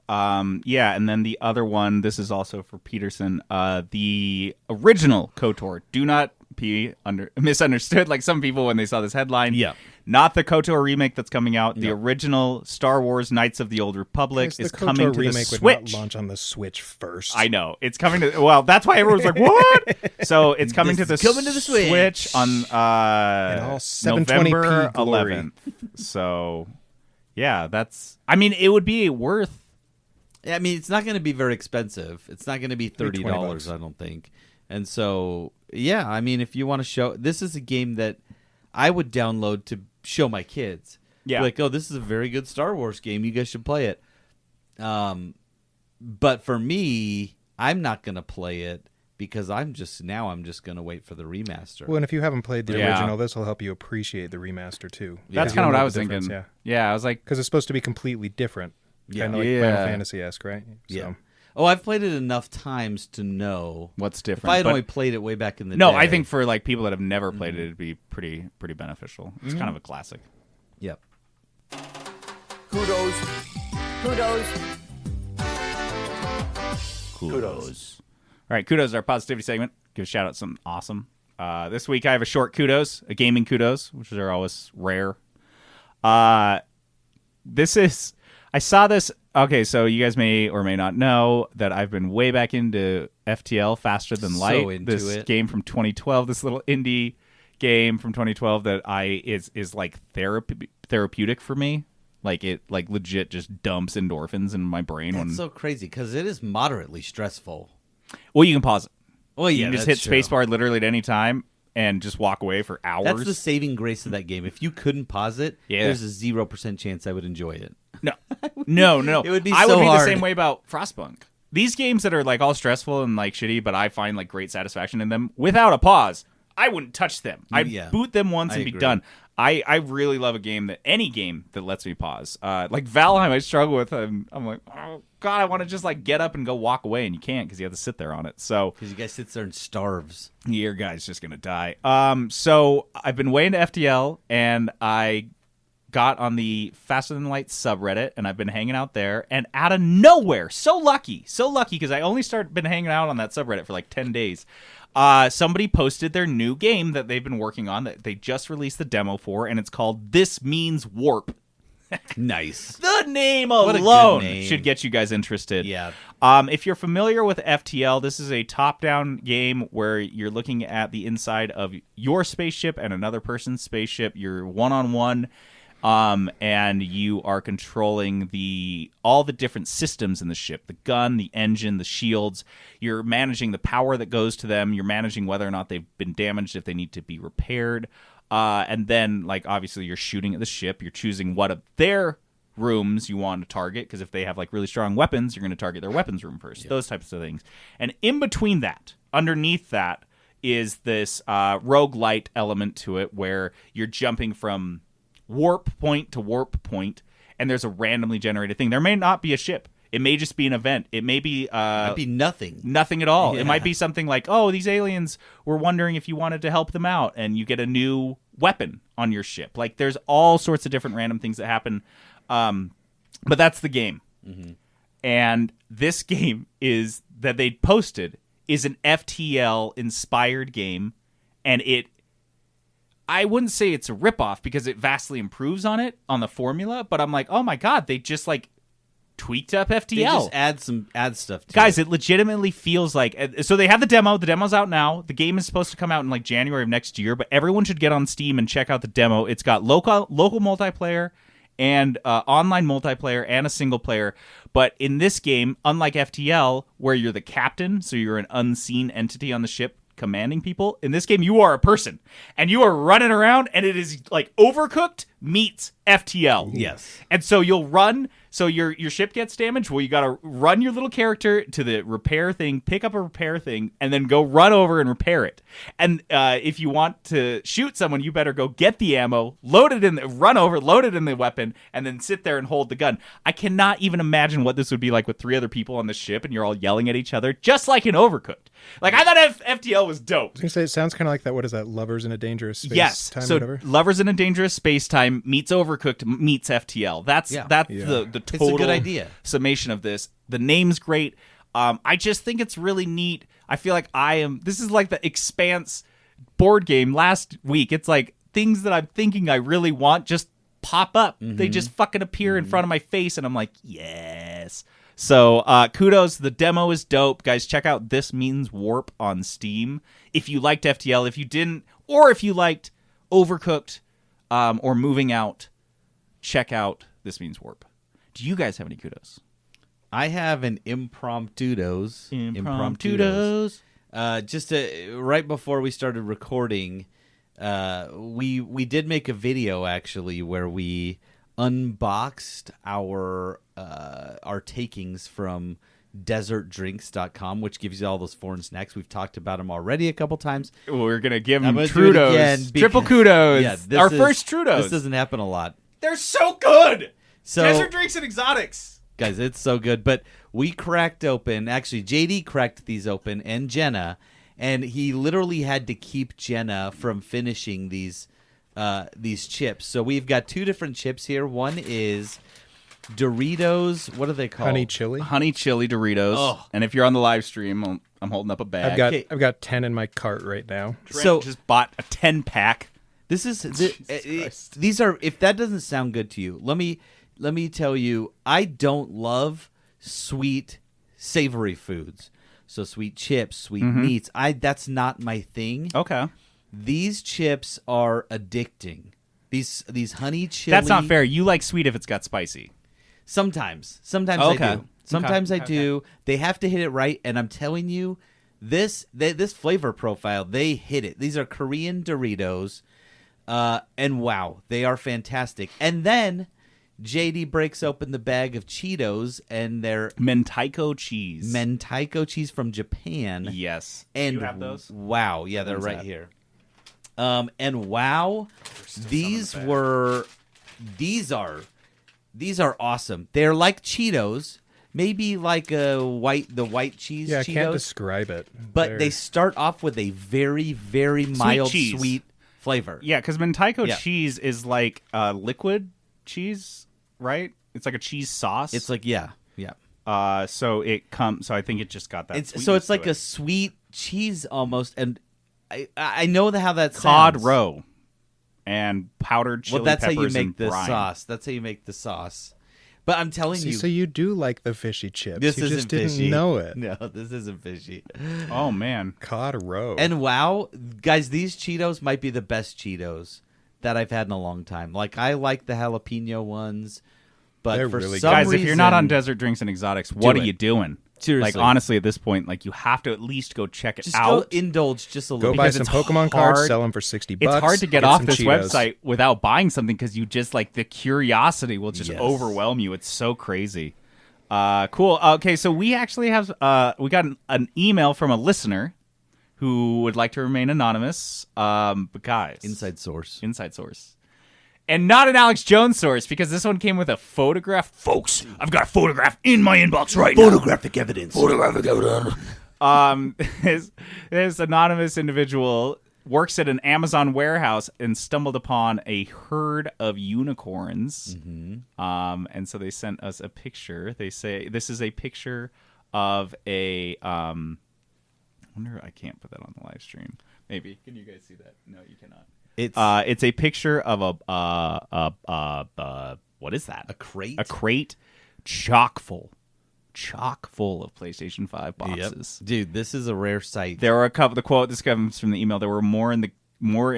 Yeah, and then the other one, this is also for Peterson, the original KOTOR. Do not be misunderstood like some people when they saw this headline. Yeah. Not the KOTOR remake that's coming out. The original Star Wars Knights of the Old Republic Guys, is the coming KOTOR to the remake would Switch. not launch on the Switch first. I know. It's coming to... Well, that's why everyone's like, what? So it's coming to the Switch. on all 720p November glory. 11th. So, yeah, that's... I mean, it would be worth... I mean, it's not going to be very expensive. It's not going to be $30, $20. I don't think. And so, yeah, I mean, if you want to show... This is a game that I would download to show my kids. Yeah. Like, oh, this is a very good Star Wars game. You guys should play it. But for me, I'm not going to play it because I'm just going to wait for the remaster. Well, and if you haven't played the Yeah. original, this will help you appreciate the remaster, too. That's You'll kind of what know I the was thinking. difference, Yeah, I was like... Because it's supposed to be completely different. Yeah. Kind of like Yeah. Final Fantasy-esque, right? Yeah. So. Oh, I've played it enough times to know. What's If different? I had but- only played it way back in the No, day. I think for like people that have never played it, it'd be pretty beneficial. It's kind of a classic. Yep. Kudos. Kudos. All right, kudos is our positivity segment. Give a shout out to something awesome. This week I have a short kudos, a gaming kudos, which are always rare. I saw this. Okay, so you guys may or may not know that I've been way back into FTL, Faster Than Light. So into this it. game from 2012, this little indie game from 2012 that is like therapeutic for me. Like it like legit just dumps endorphins in my brain. That's so crazy because it is moderately stressful. Well, you can pause it. Well, You yeah, can just hit that's true. spacebar literally at any time and just walk away for hours. That's the saving grace of that game. If you couldn't pause it, Yeah. there's a 0% chance I would enjoy it. No. It would be I so would be hard. the same way about Frostpunk. These games that are like all stressful and like shitty, but I find like great satisfaction in them without a pause. I wouldn't touch them. I'd Yeah. boot them once I and be agree. done. I really love any game that lets me pause. Like Valheim, I struggle with. I'm like, oh god, I want to just like get up and go walk away, and you can't because you have to sit there on it. So Because you guys sits there and starves. your guy's just gonna die. So I've been way into FTL, and I got on the Faster Than Light subreddit, and I've been hanging out there. And out of nowhere, so lucky, because I only been hanging out on that subreddit for like 10 days. Somebody posted their new game that they've been working on that they just released the demo for, and it's called This Means Warp. Nice. The name a good alone name. should get you guys interested. Yeah. If you're familiar with FTL, this is a top-down game where you're looking at the inside of your spaceship and another person's spaceship. You're one-on-one, and you are controlling all the different systems in the ship, the gun, the engine, the shields. You're managing the power that goes to them. You're managing whether or not they've been damaged, if they need to be repaired. And then, like, obviously you're shooting at the ship. You're choosing what of their rooms you want to target, because if they have, like, really strong weapons, you're going to target their weapons room first. Those types of things. And in between that, underneath that, is this roguelite element to it where you're jumping from warp point to warp point, and there's a randomly generated thing. There may not be a ship. It may just be an event. It may be Might be nothing. nothing at all. Yeah. It might be something like, oh, these aliens were wondering if you wanted to help them out, and you get a new weapon on your ship. Like, there's all sorts of different random things that happen. But that's the game. Mm-hmm. And this game that they posted is an FTL inspired game, and I wouldn't say it's a ripoff because it vastly improves on the formula, but I'm like, oh my God, they just like tweaked up FTL. They just add stuff to Guys, it. it legitimately feels like, so they have the demo. The demo's out now. The game is supposed to come out in like January of next year, but everyone should get on Steam and check out the demo. It's got local multiplayer and online multiplayer and a single player. But in this game, unlike FTL, where you're the captain, so you're an unseen entity on the ship commanding people, in this game you are a person and you are running around, and it is like Overcooked meets FTL. Yes. And so you'll run, so your ship gets damaged. Well, you got to run your little character to the repair thing, pick up a repair thing, and then go run over and repair it. And if you want to shoot someone, you better go get the ammo, run over, load it in the weapon, and then sit there and hold the gun. I cannot even imagine what this would be like with 3 other people on the ship and you're all yelling at each other, just like in Overcooked. Like, I thought FTL was dope. I was going to say, it sounds kind of like that. What is that? Lovers in a Dangerous Space Yes. Time, So whatever? Lovers in a Dangerous Space Time meets Overcooked meets FTL. That's the total It's a good idea. summation of this. The name's great. I just think it's really neat. I feel like this is like the Expanse board game last week. It's like things that I'm thinking I really want just pop up. They just fucking appear in front of my face, and I'm like, yes. So kudos. The demo is dope. Guys, check out This Means Warp on Steam. If you liked FTL, if you didn't, or if you liked Overcooked or Moving Out, check out This Means Warp. Do you guys have any kudos? I have an impromptudos. Just right before we started recording, we did make a video actually where we unboxed our takings from desertdrinks.com, which gives you all those foreign snacks. We've talked about them already a couple times. We're gonna give them I'm gonna do it again Trudeau's. because- Triple kudos. Yeah, Our first Trudeau's. This doesn't happen a lot. They're so good. So, Desert Drinks and Exotics. guys, it's so good. But we cracked open. Actually, JD cracked these open, and Jenna, and he literally had to keep Jenna from finishing these chips. So we've got 2 different chips here. One is Doritos. What are they called? Honey chili. Honey chili Doritos. Oh. And if you're on the live stream, I'm holding up a bag. I've got 10 in my cart right now. Trent So just bought a 10-pack. this is these are. If that doesn't sound good to you, let me tell you, I don't love sweet, savory foods. So sweet chips, sweet meats. That's not my thing. Okay. These chips are addicting. These honey chili. That's not fair. You like sweet if it's got spicy. Sometimes I Okay. do. Sometimes I Okay. do. They have to hit it right, and I'm telling you, this flavor profile, they hit it. These are Korean Doritos, and wow, they are fantastic. And then JD breaks open the bag of Cheetos, and they're Mentaiko cheese. Mentaiko cheese from Japan. Yes. And you have those? wow, yeah, they're What is right that? here. And wow, these are awesome. They're like Cheetos, maybe like the white cheese. Yeah, I Cheetos, can't describe it. but They're- they start off with a very, very mild cheese. sweet flavor. Yeah, because Mentaiko Yeah. cheese is like liquid cheese, right? It's like a cheese sauce. It's like yeah. So I think it just got that. It's like a sweet cheese almost, and I know how that cod sounds. roe and powdered chili Well, that's how you peppers make and the brine. sauce. That's how you make the sauce. But I'm telling you, So you do like the fishy chips. this you isn't just didn't fishy. know it. No, this isn't fishy. Oh man, Cod roe. And wow, guys, these Cheetos might be the best Cheetos that I've had in a long time. Like, I like the jalapeno ones, but They're for really some good. guys, reason, if you're not on Desert Drinks and Exotics, what Do are it. you doing? Seriously. Like, honestly, at this point, like, you have to at least go check it just out. go indulge just a Go little buy bit. some it's Pokemon cards, hard- sell them for $60. It's hard to get some off this Cheetos. website without buying something because you just like the curiosity will just Yes. overwhelm you. It's so crazy. Cool. Okay, so we actually have we got an email from a listener who would like to remain anonymous. But guys, Inside source. and not an Alex Jones source because this one came with a photograph. Folks, I've got a photograph in my inbox right now. Photographic evidence. Photographic evidence. This anonymous individual works at an Amazon warehouse and stumbled upon a herd of unicorns. And so they sent us a picture. They say this is a picture of a. I wonder. I can't put that on the live stream. Maybe. Can you guys see that? No, you cannot. It's a picture of what is that? a crate. A crate chock full of PlayStation 5 boxes. Yep. Dude, this is a rare sight. There were a couple. The quote, this comes from the email. There were more in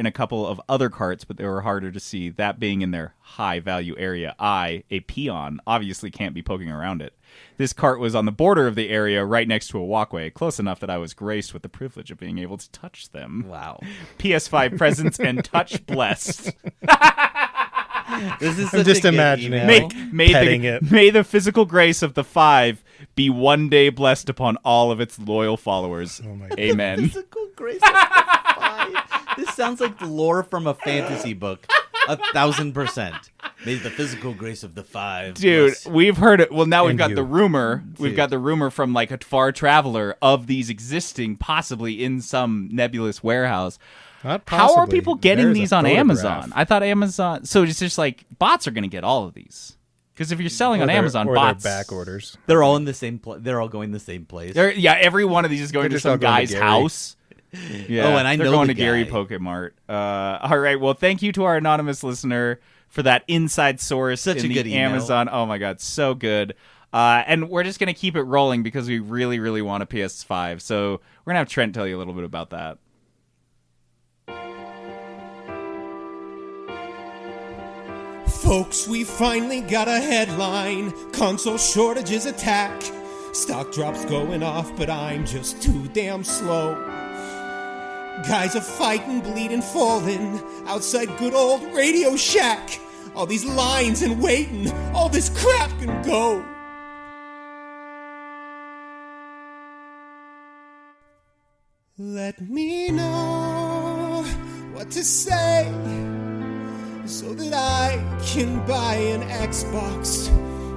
a couple of other carts, but they were harder to see. That being in their high value area, I, a peon, obviously can't be poking around it. This cart was on the border of the area, right next to a walkway, close enough that I was graced with the privilege of being able to touch them. Wow. PS5 presents and touch blessed. This is I'm such just a good imagining email. petting it. May the physical grace of the 5 be one day blessed upon all of its loyal followers. Oh my God. Amen. Physical grace of the 5. This sounds like the lore from a fantasy book. 1,000%. May the physical grace of the 5. Dude, bless. we've heard it. Well, now we've And got you. the rumor. We've Dude. got the rumor from like a far traveler of these existing possibly in some nebulous warehouse. Not How are possibly. people getting There's a these on photograph. Amazon? I thought Amazon. So it's just like bots are going to get all of these. Because if you're selling on Amazon, or bots. their back orders. They're all in the same place. They're all going the same place. Yeah, every one of these is going They're to just all some going to guy's Gary. house. Yeah, Oh, and I they're know going the to Gary guy. Pokemart. All right. Well, thank you to our anonymous listener for that inside source Such in a the good email. Amazon. Oh my God, so good. And we're just gonna keep it rolling because we really, really want a PS5. So we're gonna have Trent tell you a little bit about that. Folks, we finally got a headline. Console shortages attack. Stock drops going off, but I'm just too damn slow. Guys are fighting, bleeding, falling outside good old Radio Shack. All these lines and waiting, all this crap can go. Let me know what to say so that I can buy an Xbox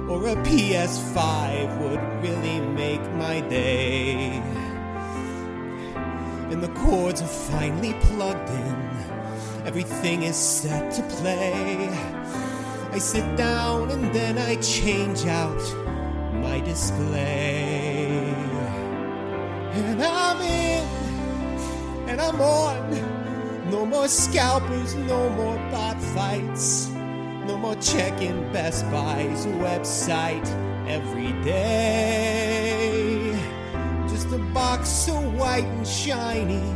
or a PS5 would really make my day. And the cords are finally plugged in. Everything is set to play. I sit down and then I change out my display. And I'm in, and I'm on. No more scalpers, no more bot fights. No more checking Best Buy's website every day. Just a box so white and shiny,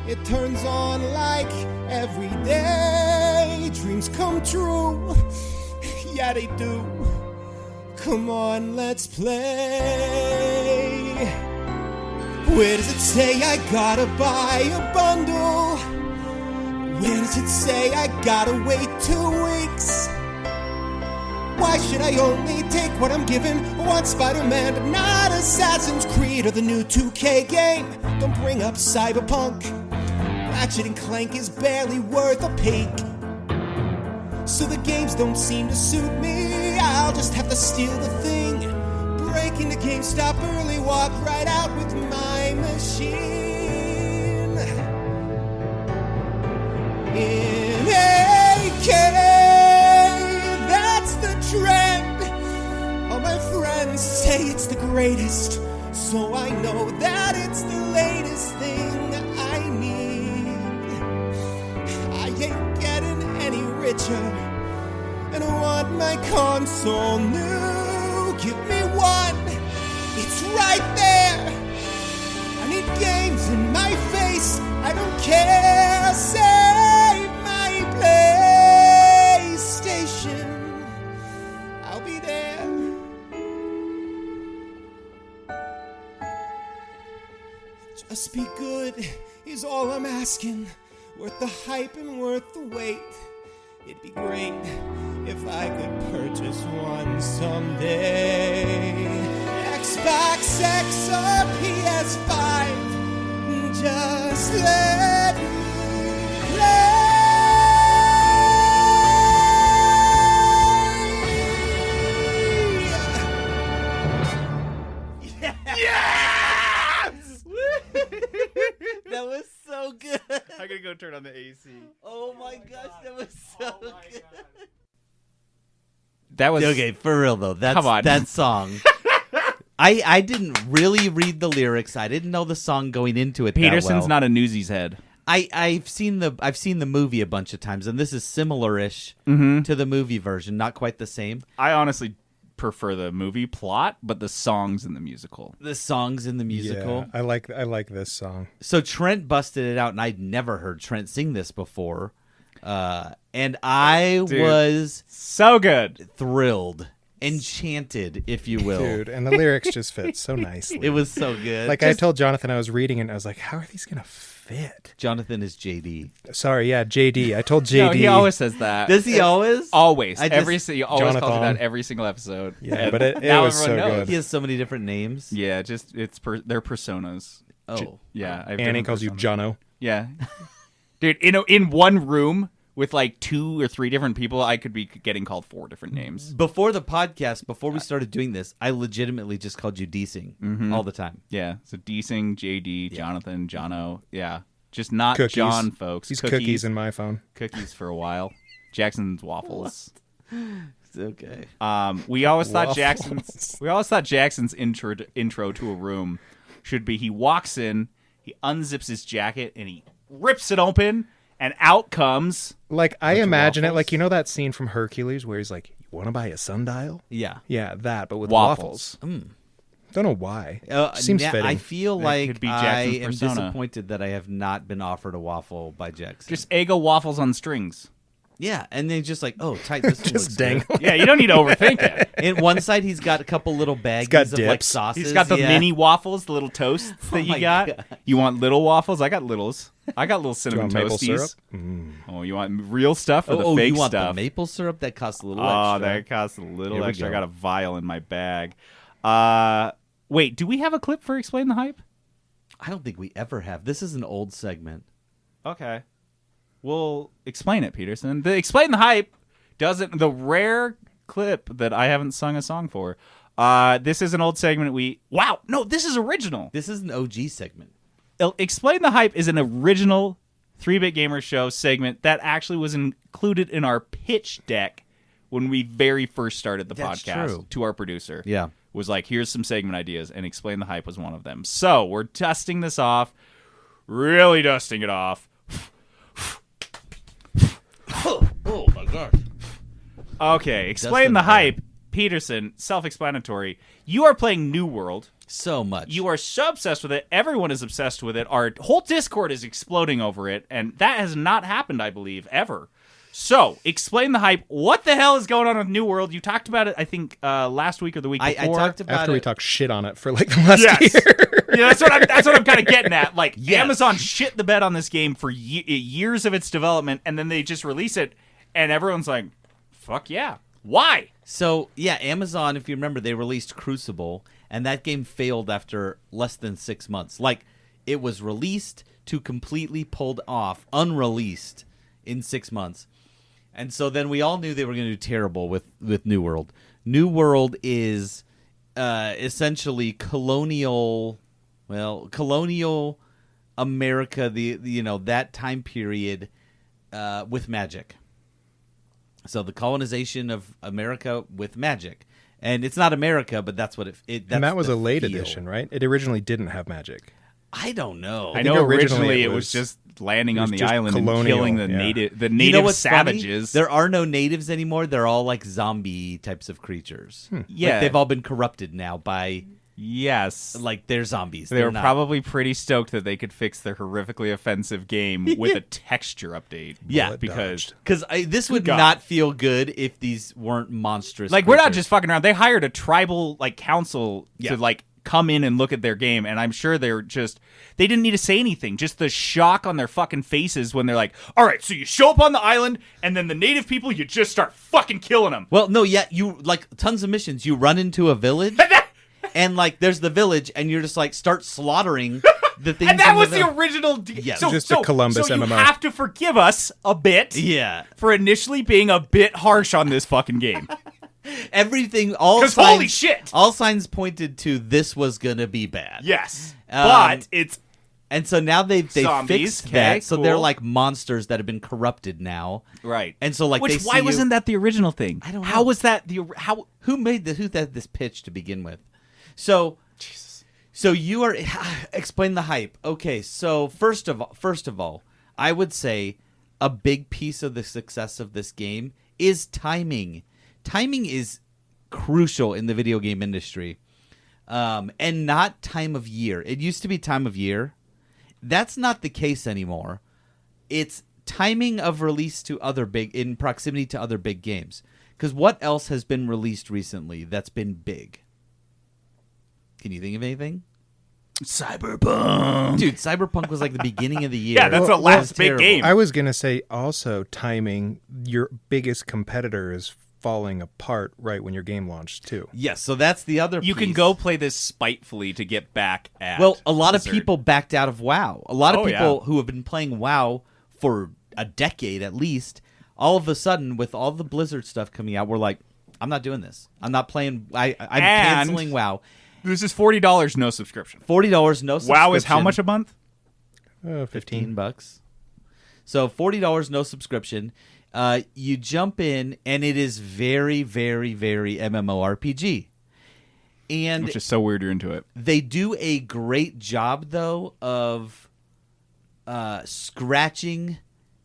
it turns on like every day. Dreams come true, yeah they do. Come on, let's play. Where does it say I gotta buy a bundle? Where does it say I gotta wait 2 weeks? Why should I only take what I'm given? I want Spider-Man, but not Assassin's Creed or the new 2K game. Don't bring up Cyberpunk. Ratchet and Clank is barely worth a peek. So the games don't seem to suit me. I'll just have to steal the thing. Break into GameStop early, walk right out with my machine. In AK, that's the trend. All my friends say it's the greatest, so I know that it's the latest thing I need. I ain't getting any richer, and I want my console new. Give me one, it's right there. I need games in my face, I don't care. Save my PlayStation, I'll be there. Just be good is all I'm asking. Worth the hype and worth the wait. It'd be great if I could purchase one someday. Xbox X or PS5, just let me play. That was so good. I'm gonna go turn on the AC. Oh my gosh, that was so good. That was Okay, for real though, Come on. that song. I didn't really read the lyrics. I didn't know the song going into it. Peterson's that well. not a Newsies head. I've seen the movie a bunch of times, and this is similar-ish Mm-hmm. to the movie version. Not quite the same. I honestly prefer the movie plot, but the songs in the musical. The songs in the musical. Yeah, I like this song. So Trent busted it out, and I'd never heard Trent sing this before, and I was So good. thrilled, enchanted, if you will. Dude, and the lyrics just fit so nicely. It was so good. like I told Jonathan, I was reading it, and I was like, how are these going to fit? Jonathan is JD. Sorry, yeah, JD. I told JD. No, he always says that. Does he always? Always. I He always calls Jonathan. me that every single episode. Yeah, And but it now was so everyone knows. good. He has so many different names. Yeah, just they're personas. Oh, Yeah, I have Annie different calls you personas. Jono. Yeah, dude. In one room with like 2 or 3 different people, I could be getting called 4 different names. before the podcast, before we started doing this, I legitimately just called you D-Sing all the time. Yeah, so D-Sing, JD, Jonathan, Jono. Yeah, just not Cookies. John, folks. These cookies in my phone. Cookies for a while. Jackson's waffles. It's okay. We always thought Waffles. Jackson's intro to a room should be he walks in, he unzips his jacket, and he rips it open, and out comes. Like, I imagine it waffles? like, you know that scene from Hercules where he's like, you want to buy a sundial? Yeah. Yeah, that, but with Waffles. waffles. Don't know why. Seems now, fitting. I feel That like could be I Jackson's am persona. disappointed that I have not been offered a waffle by Jackson. Just Eggo waffles on strings. yeah, and then just like, oh, tight. This one looks Just good. dang. Yeah, you don't need to overthink it. And one side, he's got a couple little baggies got of like dips. sauces. He's got the yeah. mini waffles, the little toasts that my you got. God. You want little waffles? I got littles. I got little Do you cinnamon want maple toasties. syrup? Oh, you want real stuff or Oh, the fake you want stuff? the maple syrup? That costs a little Oh, extra. that costs a little Here we extra. I go. got a vial in my bag. Wait, do we have a clip for Explain the Hype? I don't think we ever have. This is an old segment. Okay. We'll explain it, Peterson. The Explain the Hype doesn't... The rare clip that I haven't sung a song for. This is an old segment Wow! No, this is original. This is an OG segment. Explain the Hype is an original 3-Bit Gamer Show segment that actually was included in our pitch deck when we very first started the That's podcast true. to our producer. Yeah. Was like, here's some segment ideas, and Explain the Hype was one of them. So we're dusting this off, really dusting it off. Oh my gosh. Okay, Explain Dustin the the Hype. Peterson, self-explanatory. You are playing New World. So much. You are so obsessed with it. Everyone is obsessed with it. Our whole Discord is exploding over it, and that has not happened, I believe, ever. So, Explain the Hype. What the hell is going on with New World? You talked about it, I think, last week or the week I before. talked about After it. we talked shit on it for like the last Yes. year. Yeah, that's what I'm kind of getting at. Like, Yes. Amazon shit the bed on this game for years of its development, and then they just release it, and everyone's like, fuck yeah. Why? So, yeah, Amazon, if you remember, they released Crucible, and that game failed after less than 6 months. Like, it was released to completely pulled off, unreleased in 6 months. And so then we all knew they were going to do terrible with New World. New World is essentially colonial America, that time period with magic. So the colonization of America with magic. And it's not America, but that's what it And that was the a late feel. edition, right? It originally didn't have magic. I don't know. I think know originally originally it it was was- just landing it on was the just island and colonial, killing the yeah. native You know what's savages. funny? There are no natives anymore. They're all like zombie types of creatures. Yeah. Like they've all been corrupted now by Yes. like they're zombies. They They're were not. probably pretty stoked that they could fix their horrifically offensive game with a texture update. Yeah, Bullet because dodged. because this would God. not feel good if these weren't monstrous. like we're not creatures. just fucking around. They hired a tribal like council Yeah. to like come in and look at their game, and I'm sure they didn't need to say anything. Just the shock on their fucking faces when they're like, "All right, so you show up on the island, and then the native people, you just start fucking killing them." Well, no, yeah, you like tons of missions. You run into a village, and like there's the village, and you're just like start slaughtering the things. And that in was the the village. original. Yes. Just a Columbus so you MMO. have to forgive us a bit. Yeah, For initially being a bit harsh on this fucking game. everything. All 'Cause signs, holy shit! all signs pointed to this was gonna be bad. Yes. Um, But it's And so now they Zombies, fixed okay, that. So they're cool. like monsters that have been corrupted now. right. And so like Which they see why you- wasn't that the original thing? I don't know. How was that the how who made who had this pitch to begin with? So you are explain the hype. Okay, so first of all, I would say a big piece of the success of this game is timing. Timing is crucial in the video game industry, and not time of year. It used to be time of year. That's not the case anymore. It's timing of release to in proximity to other big games. Because what else has been released recently that's been big? Can you think of anything? Cyberpunk. Dude, Cyberpunk was like the beginning of the year. Yeah, that's the last big terrible. game. I was going to say also timing, your biggest competitor is falling apart right when your game launched too. Yes, so that's the other You can piece. go play this spitefully to get back at Well, a lot Blizzard. of people backed out of WoW. A lot of Oh, people yeah. who have been playing WoW for a decade at least, all of a sudden, with all the Blizzard stuff coming out, we're like, I'm not doing this. I'm not playing. I'm canceling WoW. This is $40, no subscription. $40, no subscription. WoW is how much a month? 15. $15. So $40, no subscription. You jump in, and it is very, very, very MMORPG. And Which is so weird you're into it. they do a great job, though, of scratching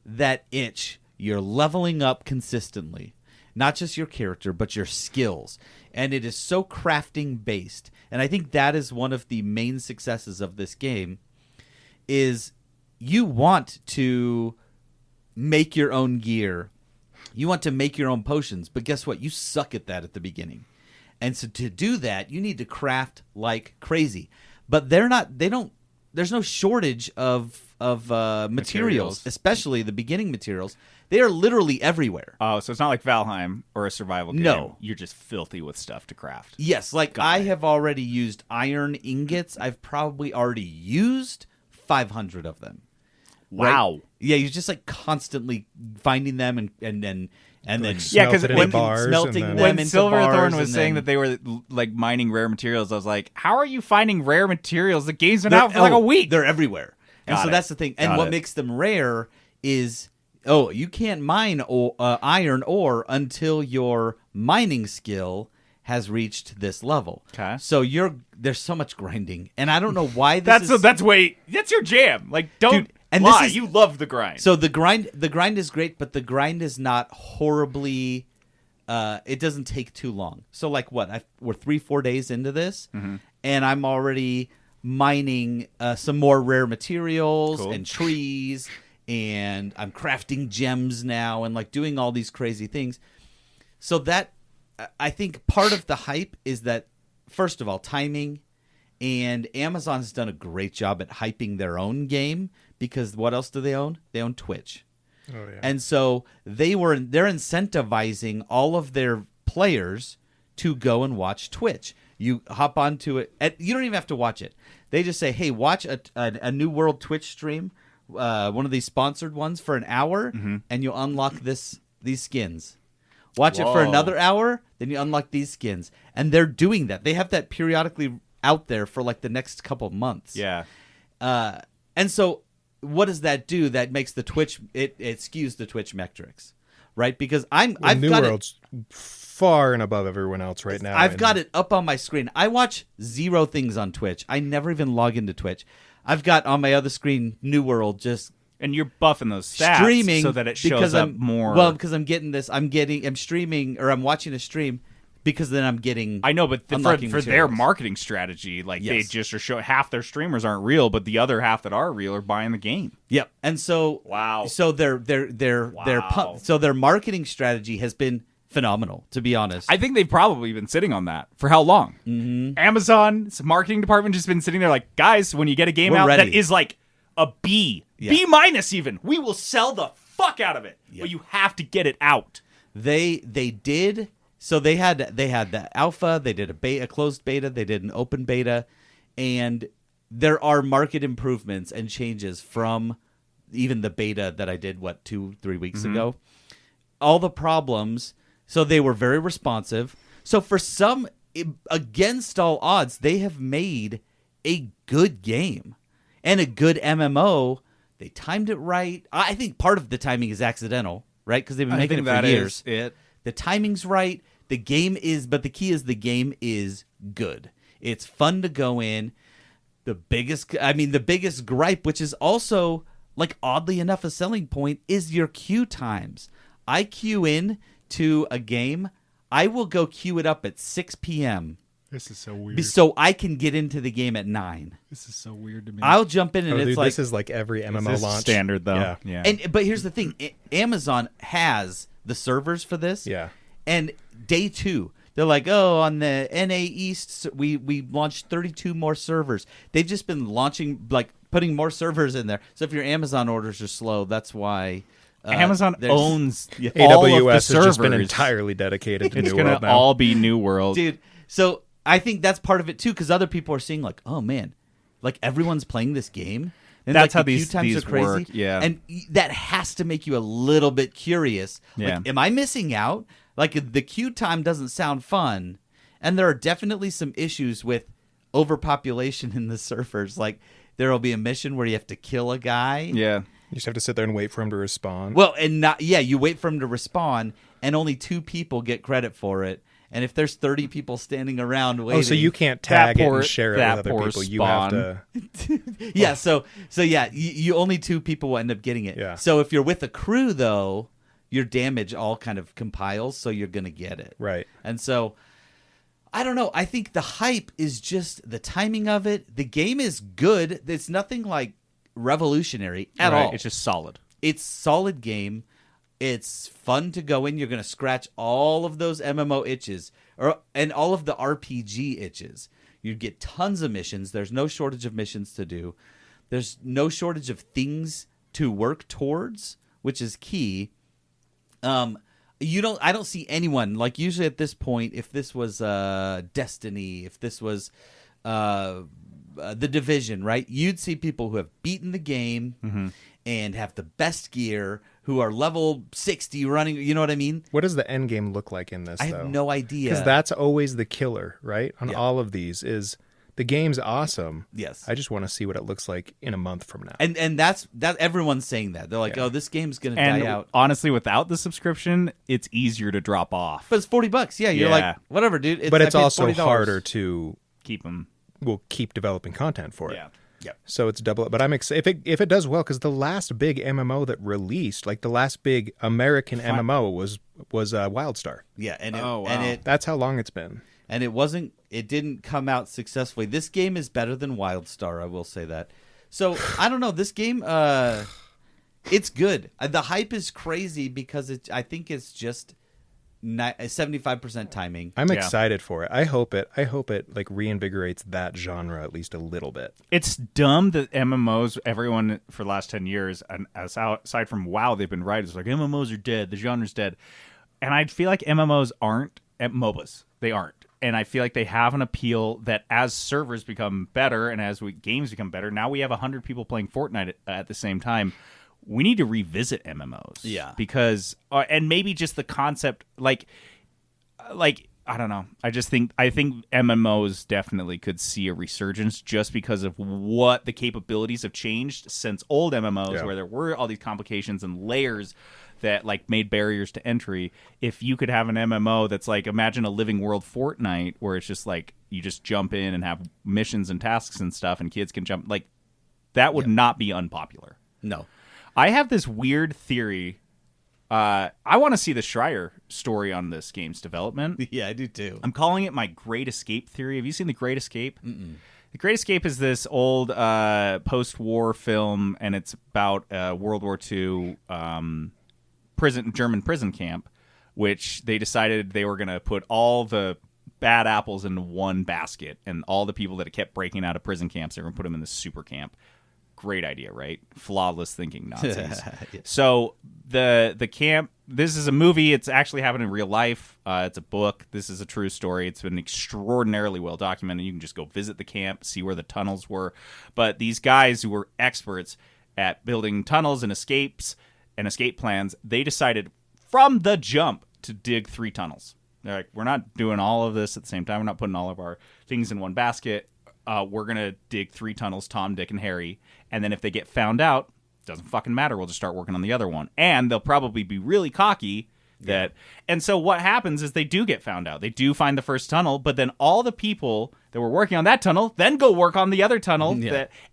that itch. You're leveling up consistently. Not just your character, but your skills. And it is so crafting based. And I think that is one of the main successes of this game, is you want to make your own gear. You want to make your own potions. But guess what? You suck at that at the beginning. And so to do that, you need to craft like crazy. But there's no shortage of materials, especially the beginning materials. They are literally everywhere. Oh, so it's not like Valheim or a survival game. No. You're just filthy with stuff to craft. Yes, like I have already used iron ingots. I've probably already used 500 of them. Wow. Right? Yeah, you're just like constantly finding them and then Yeah, 'cause Smelt it in when- bars smelting and then- them When into Silverthorn bars was and saying then- that they were like mining rare materials, I was like, how are you finding rare materials? The game's been out for like a week. They're everywhere. And Got so it. that's the thing. And Got what it. makes them rare is, you can't mine iron ore until your mining skill has reached this level. Okay. So there's so much grinding. And I don't know why this is... That's your jam. Like, don't Dude, and lie. this is- You love the grind. So the grind is great, but the grind is not horribly... it doesn't take too long. So like what? We're 3-4 days into this, and I'm already mining some more rare materials Cool. and trees, and I'm crafting gems now and like doing all these crazy things. So that, I think part of the hype is that, first of all, timing, and Amazon's done a great job at hyping their own game, because what else do they own? They own Twitch. Oh, yeah. And so they're incentivizing all of their players to go and watch Twitch. You hop onto it. You don't even have to watch it. They just say, hey, watch a New World Twitch stream, one of these sponsored ones, for an hour, and you'll unlock these skins. Watch it for Whoa. another hour, then you unlock these skins. And they're doing that. They have that periodically out there for like the next couple of months. yeah. And so what does that do? That makes the Twitch, it skews the Twitch metrics, right? Because I've New got World's far and above everyone else right now. I've got it up on my screen. I watch 0 things on Twitch. I never even log into Twitch. I've got on my other screen New World just And you're buffing those stats streaming so that it shows because up I'm more. Well, because I'm streaming, or I'm watching a stream, because then I'm getting. I know, but unlocking for their materials. marketing strategy, like they Yes. just are showing half their streamers aren't real, but the other half that are real are buying the game. Yep. And so Wow. So their marketing strategy has been phenomenal, to be honest. I think they've probably been sitting on that for how long? Mm-hmm. Amazon's marketing department just been sitting there like, guys, when you get a game We're out ready. that is like a B, Yeah. B minus even, we will sell the fuck out of it. Yeah. But you have to get it out. They did. So they had the alpha, they did a closed beta, they did an open beta, and there are market improvements and changes from even the beta that I did 2-3 weeks ago. All the problems, so they were very responsive. So for some, against all odds, they have made a good game and a good MMO. They timed it right. I think part of the timing is accidental, right? Because they've been making it for years. The timing's right. The game is, but the key is the game is good. It's fun to go in. The biggest gripe, which is also like oddly enough, a selling point is your queue times. I queue in to a game. I will go queue it up at 6 p.m. This is so weird. So I can get into the game at 9. This is so weird to me. I'll jump in and it's dude, like this is like every MMO This is launch standard though. Yeah. But here's the thing: Amazon has the servers for this. Yeah. And day 2, they're like, oh, on the NA East, we launched 32 more servers. They've just been launching, like putting more servers in there. So if your Amazon orders are slow, that's why. Amazon owns all of the AWS has servers. just been entirely dedicated to It's New going World to now. all be New World. Dude, so I think that's part of it too, because other people are seeing like, oh man, like everyone's playing this game. And That's like, how the queue these times are crazy. work, yeah. And that has to make you a little bit curious. Yeah. Like, am I missing out? Like the queue time doesn't sound fun. And there are definitely some issues with overpopulation in the servers. Like there will be a mission where you have to kill a guy. Yeah. You just have to sit there and wait for him to respawn. Well, and you wait for him to respawn, and only 2 people get credit for it. And if there's 30 people standing around waiting, so you can't tag it poor- and share it with that other poor people. You have to. yeah, so you only 2 people will end up getting it. Yeah. So if you're with a crew though, your damage all kind of compiles, so you're gonna get it. Right. And so I don't know. I think the hype is just the timing of it. The game is good. It's nothing like revolutionary at Right. all. It's just solid. It's solid game. It's fun to go in. You're going to scratch all of those MMO itches and all of the RPG itches. You get tons of missions. There's no shortage of missions to do. There's no shortage of things to work towards, which is key. I don't see anyone, like usually at this point, if this was Destiny, if this was The Division, right? You'd see people who have beaten the game and have the best gear, who are level 60 running, you know what I mean? What does the end game look like in this? I have no idea. Because that's always the killer, right? On Yeah. all of these is the game's awesome. Yes. I just want to see what it looks like in a month from now. And that's everyone's saying that. They're like, oh, this game's going to And die out. honestly, without the subscription, it's easier to drop off. But it's $40. Yeah, you're Yeah. like, whatever, dude. But it's I paid also $40. harder to Keep them. keep developing content for it. Yeah. Yep. So it's double. But I'm excited if it does well, because the last big MMO that released, like the last big American MMO, was WildStar. Yeah, and Oh, wow. and That's how long it's been. it didn't come out successfully. This game is better than WildStar, I will say that. So I don't know. This game, it's good. The hype is crazy because I think it's just 75% timing. I'm Yeah. excited for it. I hope it like reinvigorates that genre at least a little bit. It's dumb that MMOs, everyone for the last 10 years, and aside from WoW, they've been right. It's like MMOs are dead. The genre's dead. And I feel like MMOs aren't at MOBAs. They aren't. And I feel like they have an appeal that as servers become better and as games become better, now we have 100 people playing Fortnite at the same time. We need to revisit MMOs. Yeah. Because, and maybe just the concept, like, I don't know. I think MMOs definitely could see a resurgence just because of what the capabilities have changed since old MMOs, where there were all these complications and layers that like made barriers to entry. If you could have an MMO that's like, imagine a living world Fortnite where it's just like you just jump in and have missions and tasks and stuff, and kids can jump, like that would not be unpopular. No. I have this weird theory. I want to see the Schreier story on this game's development. Yeah, I do too. I'm calling it my Great Escape theory. Have you seen The Great Escape? Mm-mm. The Great Escape is this old post-war film, and it's about World War II German prison camp, which they decided they were going to put all the bad apples into one basket, and all the people that had kept breaking out of prison camps, they were going to put them in this super camp. Great idea, right? Flawless thinking, Nazis. Yeah. So the camp, this is a movie. It's actually happened in real life. It's a book. This is a true story. It's been extraordinarily well documented. You can just go visit the camp, see where the tunnels were. But these guys who were experts at building tunnels and escape plans, they decided from the jump to dig 3 tunnels. They're like, we're not doing all of this at the same time. We're not putting all of our things in one basket. We're going to dig 3 tunnels, Tom, Dick, and Harry. And then if they get found out, doesn't fucking matter. We'll just start working on the other one. And they'll probably be really cocky. And so what happens is they do get found out. They do find the first tunnel, but then all the people that were working on that tunnel then go work on the other tunnel,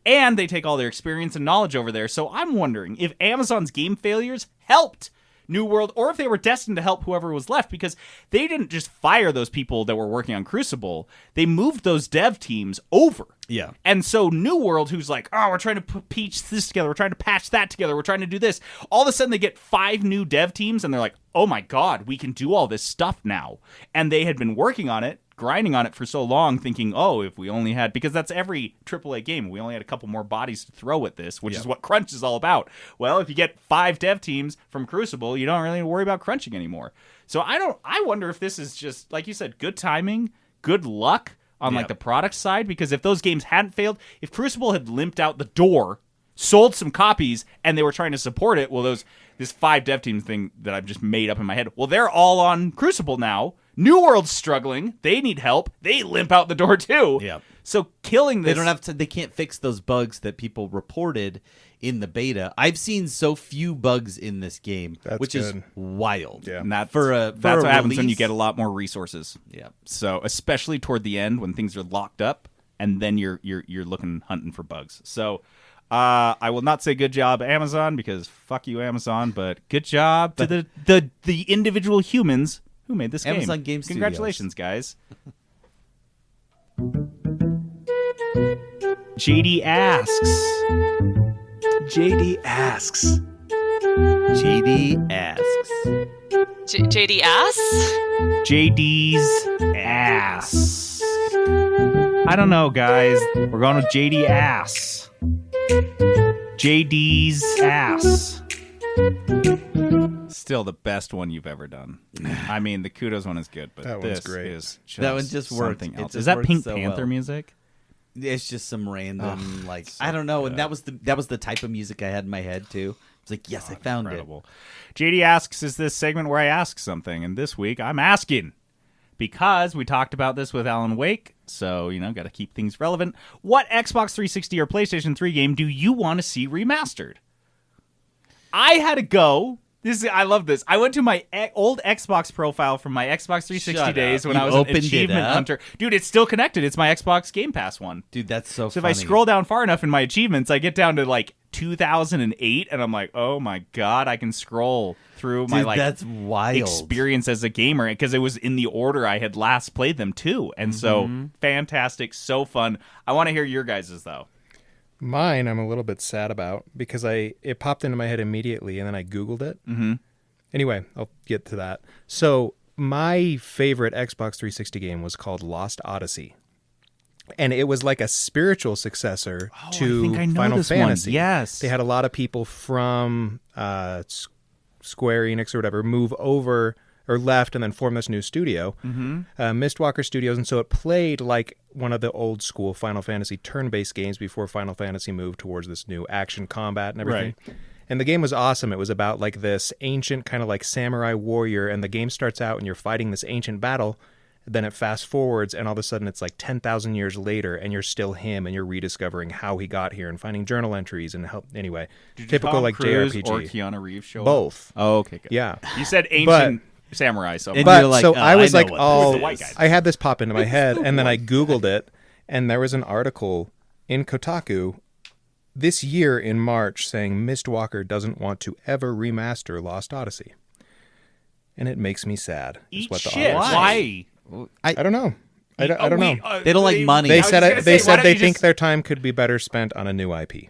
and they take all their experience and knowledge over there. So I'm wondering if Amazon's game failures helped New World, or if they were destined to help whoever was left, because they didn't just fire those people that were working on Crucible. They moved those dev teams over. Yeah. And so New World, who's like, oh, we're trying to piece this together, we're trying to patch that together, we're trying to do this. All of a sudden they get 5 new dev teams, and they're like, oh my God, we can do all this stuff now. And they had been working on it, grinding on it for so long, thinking, oh, if we only had, because that's every AAA game, we only had a couple more bodies to throw at this, which is what crunch is all about. Well, if you get 5 dev teams from Crucible, you don't really worry about crunching anymore. So I wonder if this is just, like you said, good timing, good luck on like the product side, because if those games hadn't failed, if Crucible had limped out the door, sold some copies, and they were trying to support it, well, this 5 dev team thing that I've just made up in my head, well, they're all on Crucible now. New World's struggling. They need help. They limp out the door too. Yeah. So killing this, they can't fix those bugs that people reported in the beta. I've seen so few bugs in this game, which is wild. Yeah. And that's what happens when you get a lot more resources. Yeah. So especially toward the end when things are locked up, and then you're hunting for bugs. So I will not say good job, Amazon, because fuck you, Amazon, but good job to the individual humans who made this Amazon game. Game Studios. Congratulations, guys. JD asks. JD asks. JD asks. JD asks? JD's ass. I don't know, guys. We're going with JD ass. JD's ass. Still the best one you've ever done. I mean, the Kudos one is good, but That this one's great. is just That one just worked. something It else. just Is that worked Pink so Panther well. music? It's just some random I don't know, and that was the type of music I had in my head too. It's like, yes, I found Incredible. JD asks, is this segment where I ask something? And this week, I'm asking. Because we talked about this with Alan Wake, so, got to keep things relevant. What Xbox 360 or PlayStation 3 game do you want to see remastered? I had to go. I love this. I went to my old Xbox profile from my Xbox 360 days when I was an achievement hunter. Dude, it's still connected. It's my Xbox Game Pass one. Dude, that's so So funny. if I scroll down far enough in my achievements, I get down to like 2008, and I'm like, oh my God, I can scroll through my that's wild experience as a gamer, because it was in the order I had last played them too. And so fantastic, so fun. I want to hear your guys's though. Mine, I'm a little bit sad about, because it popped into my head immediately, and then I Googled it. Mm-hmm. Anyway, I'll get to that. So my favorite Xbox 360 game was called Lost Odyssey. And it was like a spiritual successor to I think I know Final this one. Fantasy. Yes. They had a lot of people from Square Enix or whatever move over or left and then form this new studio, Mistwalker Studios. And so it played like one of the old school Final Fantasy turn-based games before Final Fantasy moved towards this new action combat and everything. Right. And the game was awesome. It was about like this ancient kind of like samurai warrior, and the game starts out and you're fighting this ancient battle. Then it fast forwards, and all of a sudden it's like 10,000 years later, and you're still him, and you're rediscovering how he got here and finding journal entries and help. Anyway, typical Tom like Cruise JRPG. or Keanu Reeves show Both. up? Oh, okay, good. Yeah. You said ancient samurai, so And But you're like, so oh, I was I know like, what oh, this is. White guy. I had this pop into my head, and then I Googled it, and there was an article in Kotaku this year in March saying Mistwalker doesn't want to ever remaster Lost Odyssey. And it makes me sad. Is Eat what the shit. author said. Why? I don't know. I don't know. They don't like money. They I was said just gonna they say, why said don't they you think just- their time could be better spent on a new IP.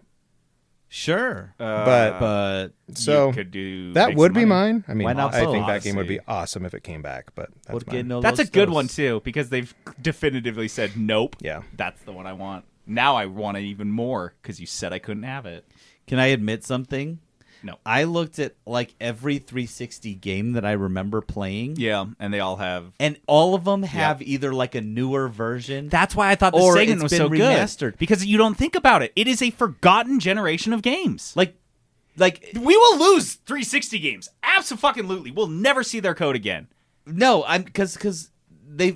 Sure. But so you could do that make would some be money. mine. I mean, Why not I both? think that game would be Odyssey. awesome if it came back. But that's Porque mine. no That's a los good dos. one too, because they've definitively said nope. Yeah. That's the one I want. Now I want it even more because you said I couldn't have it. Can I admit something? No. I looked at like every 360 game that I remember playing. Yeah, and they all have. And all of them have either like a newer version. That's why I thought the Or segment it's was been so remastered. good, because you don't think about it. It is a forgotten generation of games. like We will lose 360 games. Absolutely, we'll never see their code again. no, I'm because they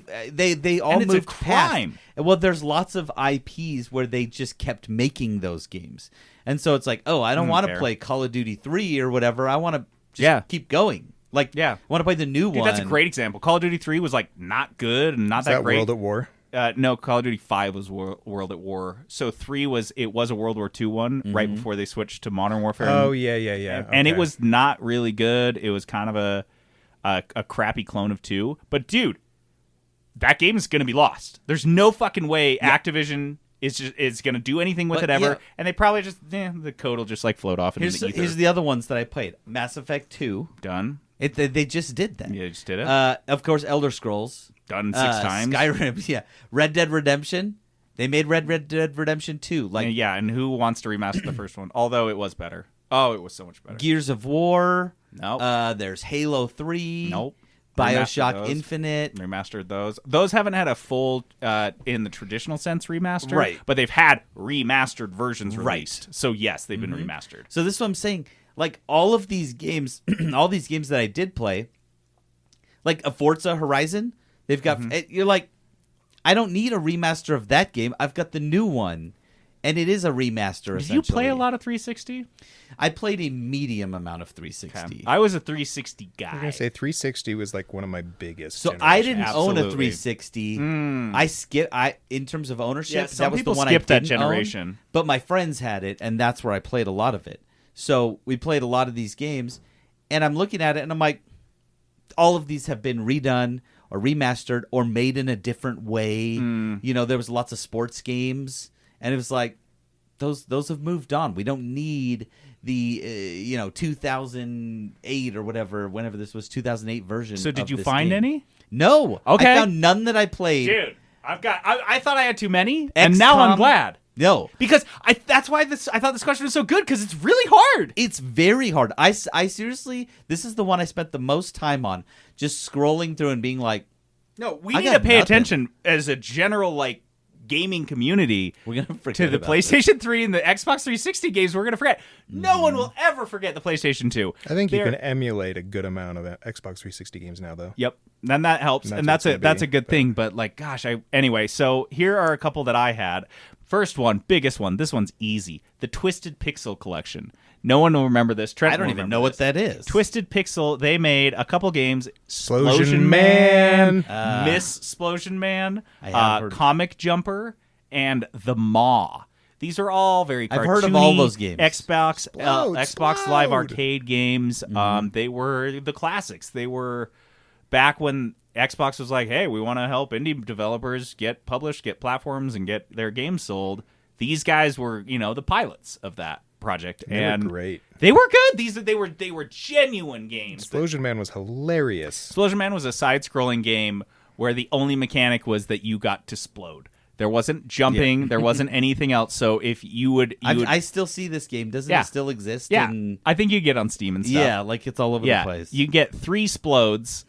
all And it's a moved crime. past. Well, there's lots of IPs where they just kept making those games, and so it's like, oh, I don't want to fair. play Call of Duty 3 or whatever. I want to just keep going. Like, Yeah. I want to play the new Dude, one. that's a great example. Call of Duty 3 was like not good and not Is that great. World at War? No, Call of Duty 5 was World at War. So 3 was a World War II one right before they switched to Modern Warfare. Oh, yeah. And it Okay. was not really good. It was kind of a crappy clone of 2. But dude, that game is going to be lost. There's no fucking way Activision is going to do anything with But, it ever. yeah. And they probably just the code will just like float off into the ether. Here's the other ones that I played. Mass Effect 2. Done. They just did that. Yeah, just did it. Of course, Elder Scrolls. Done 6 times. Skyrim, yeah. Red Dead Redemption. They made Red Dead Redemption 2. Like and who wants to remaster the first one? Although it was better. Oh, it was so much better. Gears of War. Nope. There's Halo 3. Nope. BioShock Remastered those. Infinite. Remastered those. Those haven't had a full, in the traditional sense, remaster. Right. But they've had remastered versions Right. released. So, yes, they've been remastered. So this is what I'm saying. Like all of these games, all these games that I did play, like a Forza Horizon, they've got. You're like, I don't need a remaster of that game. I've got the new one, and it is a remaster. Did you play a lot of 360? I played a medium amount of 360. I was a 360 guy. I'm gonna say 360 was like one of my biggest. So I generations. didn't own a Absolutely. 360. I skipped. In terms of ownership, Yeah, some that was people the one skipped I that didn't generation. own, but my friends had it, and that's where I played a lot of it. So we played a lot of these games, and I'm looking at it, and I'm like, all of these have been redone or remastered or made in a different way. You know, there was lots of sports games, and it was like those have moved on. We don't need the 2008 or whenever this was 2008 version. So did of you this find game. any? No. Okay. I found none that I played. Dude, I thought I had too many, and now I'm XCOM? glad. No. Because that's why I thought this question was so good, because it's really hard. It's very hard. I seriously, this is the one I spent the most time on, just scrolling through and being like, No, we I need got to pay nothing. attention as a general gaming community we're gonna forget to the about PlayStation 3 and the Xbox 360 games. We're gonna forget. No one will ever forget the PlayStation 2. I think you They're- can emulate a good amount of Xbox 360 games now, though. Yep. Then that helps, And and that's that's what it's a gonna good be, thing. But gosh, anyway. So here are a couple that I had. First one, biggest one. This one's easy. The Twisted Pixel collection. No one will remember this. Trent I don't will even remember know what this. that is. Twisted Pixel. They made a couple games. Explosion Man. Miss Explosion Man, I have heard of- Comic Jumper, and The Maw. These are all very cartoony. I've heard of all those games. Xbox Explode. Live Arcade games. Mm-hmm. They were the classics. They were back when Xbox was like, hey, we want to help indie developers get published, get platforms, and get their games sold. These guys were, the pilots of that project. They and were great. They were good. They were genuine games. Explosion Man was hilarious. Explosion Man was a side-scrolling game where the only mechanic was that you got to explode. There wasn't jumping. There wasn't anything else. So if you would, I still see this game. Doesn't Yeah. it still exist? yeah, in- I think you get on Steam and stuff. yeah, like it's all over yeah. the place. You get 3 splodes.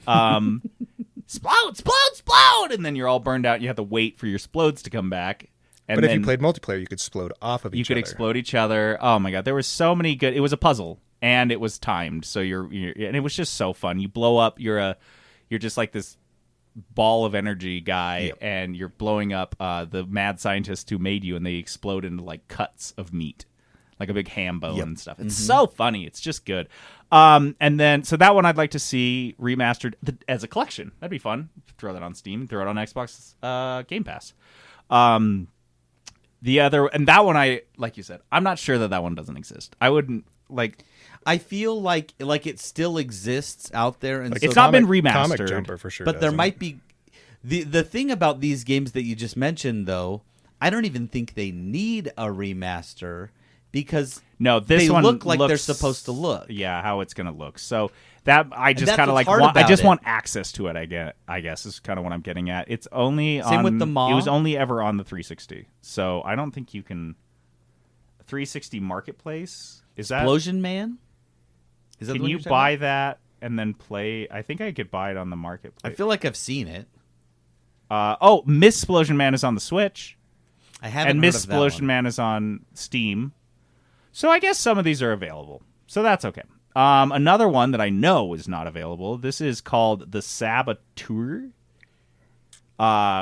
Explode, and then you're all burned out. You have to wait for your splodes to come back. And But if then you played multiplayer, you could explode off of each you could other. explode each other. Oh my god, there were so many good. It was a puzzle, and it was timed. So you're and it was just so fun. You blow up. You're just like this ball of energy guy, Yep. and you're blowing up the mad scientists who made you, and they explode into like cuts of meat, like a big ham bone and stuff. It's so funny. It's just good. And then so that one I'd like to see remastered as a collection. That'd be fun. Throw that on Steam. Throw it on Xbox Game Pass. The other, and that one, like you said, I'm not sure that one doesn't exist. I wouldn't like. I feel like it still exists out there, and Like It's so, not been Comic remastered. Jumper for sure. but there doesn't. might be the thing about these games that you just mentioned, though. I don't even think they need a remaster because No, this they one look like they're looks- supposed to look. Yeah, how it's gonna look. So that I just that's kind of what's like hard want, I about just it. want access to it. I guess is kind of what I'm getting at. It's only Same on, with the Maw. It was only ever on the 360, so I don't think you can. 360 Marketplace is that? Explosion Man. Is that the Can one you you're talking buy about? that and then play? I think I could buy it on the I Marketplace. feel like I've seen it. Miss Explosion Man is on the Switch. I haven't. And heard Miss of that Explosion one. Man is on Steam. So I guess some of these are available. So that's okay. Another one that I know is not available. This is called The Saboteur,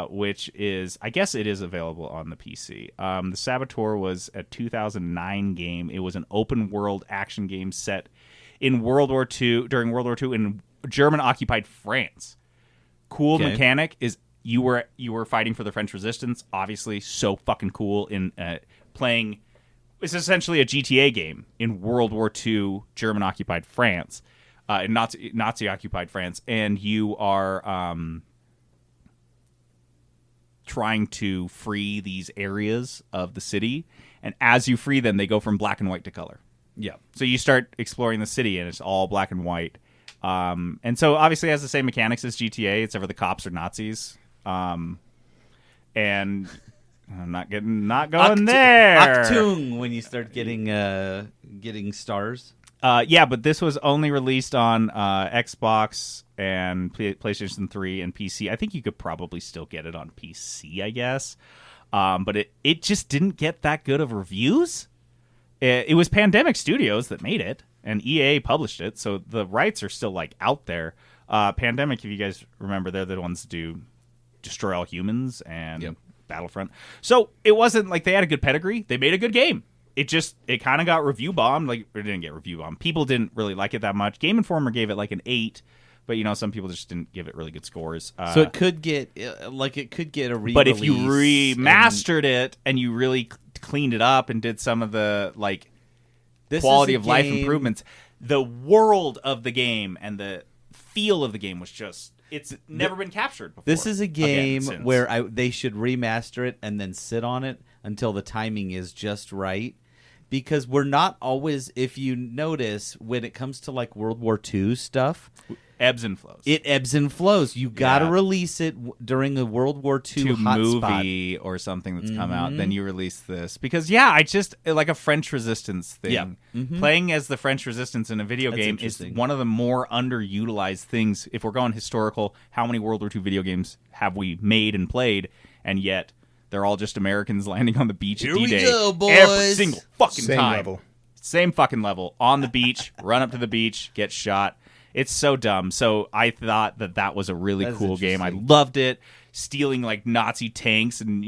which is, I guess it is available on the PC. The Saboteur was a 2009 game. It was an open world action game set in World War II, during World War II in German occupied France. Cool Okay. mechanic is you were fighting for the French resistance. Obviously, so fucking cool in playing. It's essentially a GTA game in World War II German occupied France, in Nazi occupied France, and you are trying to free these areas of the city. And as you free them, they go from black and white to color. Yeah. So you start exploring the city, and it's all black and white. And so obviously it has the same mechanics as GTA, except for the cops are Nazis. And I'm not going there. Achtung when you start getting stars. Yeah, but this was only released on Xbox and PlayStation 3 and PC. I think you could probably still get it on PC, I guess. But it just didn't get that good of reviews. It was Pandemic Studios that made it, and EA published it, so the rights are still like out there. Pandemic, if you guys remember, they're the ones that do Destroy All Humans and Battlefront. So it wasn't like they had a good pedigree. They made a good game. It kind of got review bombed. Like, it didn't get review bombed. People didn't really like it that much. Game Informer gave it like an 8, but some people just didn't give it really good scores. So it could get a re-release. But if you remastered it and you really cleaned it up and did some of the quality of life improvements, the world of the game and the feel of the game was just it's never been captured before. This is a game where they should remaster it and then sit on it until the timing is just right. Because we're not always, if you notice, when it comes to like World War II stuff, ebbs and flows. It ebbs and flows. You got to release it during a World War II movie or something that's come out. Then you release this because I just like a French resistance thing. Yeah. Playing as the French resistance in a video game is one of the more underutilized things. If we're going historical, how many World War II video games have we made and played, and yet they're all just Americans landing on the beach at D-Day. Here we go, boys. Every single fucking Same time. level. Same fucking level. On the beach, run up to the beach, get shot. It's so dumb. So I thought that was a really cool game. I loved it. Stealing like Nazi tanks and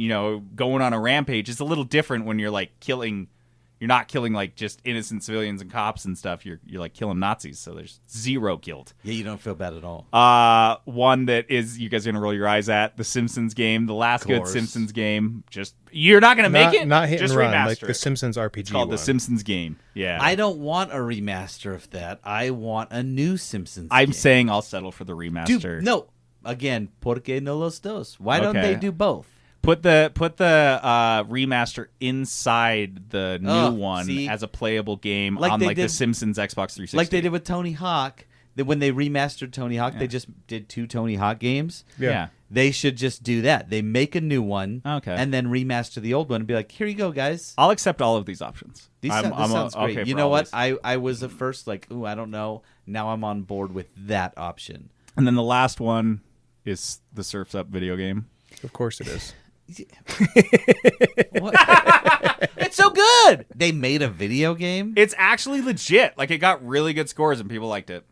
going on a rampage. It's a little different when you're like killing. You're not killing like just innocent civilians and cops and stuff. You're like killing Nazis. So there's zero guilt. Yeah, you don't feel bad at all. One that is you guys are gonna roll your eyes at the Simpsons game, the last good Simpsons game. Just you're not gonna make it. Not hit just and run remaster like the Simpsons RPG. It's called the Simpsons game. Yeah, I don't want a remaster of that. I want a new Simpsons. I'm game. saying I'll settle for the remaster. Dude, no. Again, ¿por qué no los dos? Why don't they do both? Put the remaster inside the new one as a playable game on the Simpsons Xbox 360. Like they did with Tony Hawk. When they remastered Tony Hawk, they just did 2 Tony Hawk games. Yeah. They should just do that. They make a new one and then remaster the old one and be like, here you go, guys. I'll accept all of these options. This sounds great. Okay, you know what? I was at first like, ooh, I don't know. Now I'm on board with that option. And then the last one is the Surf's Up video game. Of course it is. It's so good. They made a video game? It's actually legit. Like it got really good scores and people liked it.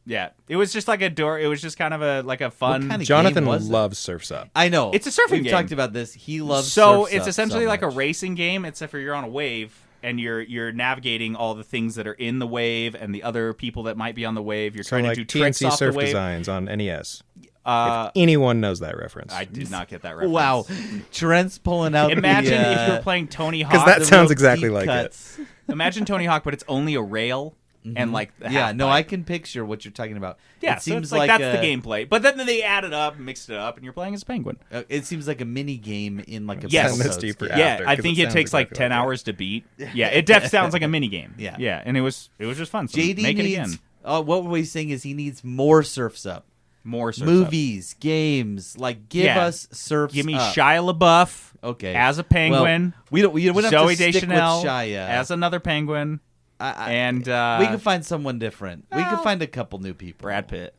Yeah. It was just like it was just kind of a fun kind of Jonathan loves Surf's Up. I know. It's a surfing game. We've talked about this. He loves So Surf's it's Up essentially so like a much. racing game, except for you're on a wave and you're navigating all the things that are in the wave and the other people that might be on the wave. You're trying like to do tricks TNC off Surf the wave. Designs on NES. If anyone knows that reference. I did not get that reference. Wow. Trent's pulling out Imagine if you were playing Tony Hawk. Because that the sounds real exactly deep like cuts. it. Imagine Tony Hawk, but it's only a rail and like the half pipe. I can picture what you're talking about. Yeah, it so seems it's like that's the gameplay. But then they added up, mixed it up, and you're playing as a penguin. It seems like a mini game in like a Yes. Battletoads deeper game. out Yeah, there, I 'cause think it it sounds takes like exactly 10 like hours to beat. Yeah, it def sounds like a mini game. Yeah. And it was just fun. So JD make needs, it again. what we're saying is he needs more Surf's Up. More Surf's Up. Movies, games, like give us Surf's Give me Up. Shia LaBeouf as a penguin. Well, we don't have Zoe to stick Deschanel with Shia. as another penguin. And we can find someone different. We can find a couple new people. Brad Pitt.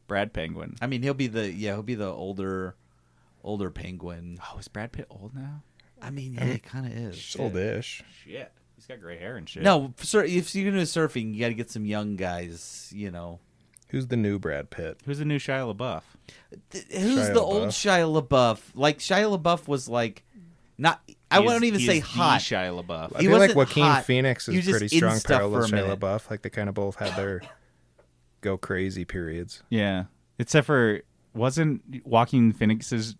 Brad Penguin. I mean, he'll be the older penguin. Oh, is Brad Pitt old now? I mean, yeah, he kind of is. Oldish. Shit. He's got gray hair and shit. No, if you're gonna do surfing, you got to get some young guys. Who's the new Brad Pitt? Who's the new Shia LaBeouf? Who's Shia the LaBeouf. old Shia LaBeouf? Like Shia LaBeouf was like not. I wouldn't even say hot. Shia LaBeouf. I He feel like wasn't Joaquin hot. Phoenix He was is just pretty in strong stuff parallel for to a Shia minute. LaBeouf. Like they kind of both had their go crazy periods. Yeah. Except for, wasn't Joaquin Phoenix's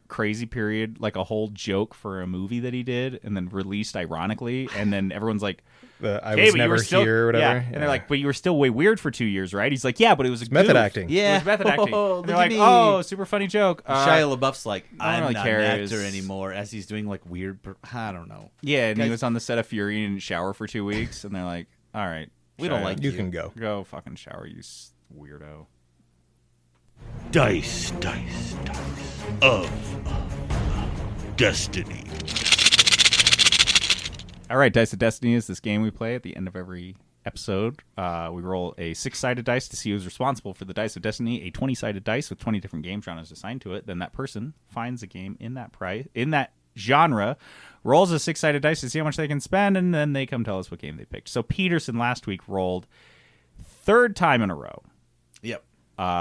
crazy period like a whole joke for a movie that he did and then released ironically? And then everyone's like, I "Hey, was but you never were still here or whatever. Yeah. And they're like, but you were still way weird for 2 years, right? He's like, yeah, but it was a method goof. acting. Yeah. It was method acting. Oh, And they're look at like, me. oh, super funny joke. Shia LaBeouf's like, I don't I'm really not care. an It's- actor anymore, as he's doing like weird. I don't know. Yeah, and he Guys- was on the set of Fury and didn't shower for 2 weeks, and they're like, all right, We don't Shia, like You can go. Go fucking shower, you weirdo. Dice of Destiny. All right, Dice of Destiny is this game we play at the end of every episode. We roll a 6-sided dice to see who's responsible for the Dice of Destiny, a 20-sided dice with 20 different game genres assigned to it. Then that person finds a game in that genre, rolls a 6-sided dice to see how much they can spend, and then they come tell us what game they picked. So Peterson last week rolled 3rd time in a row Yep.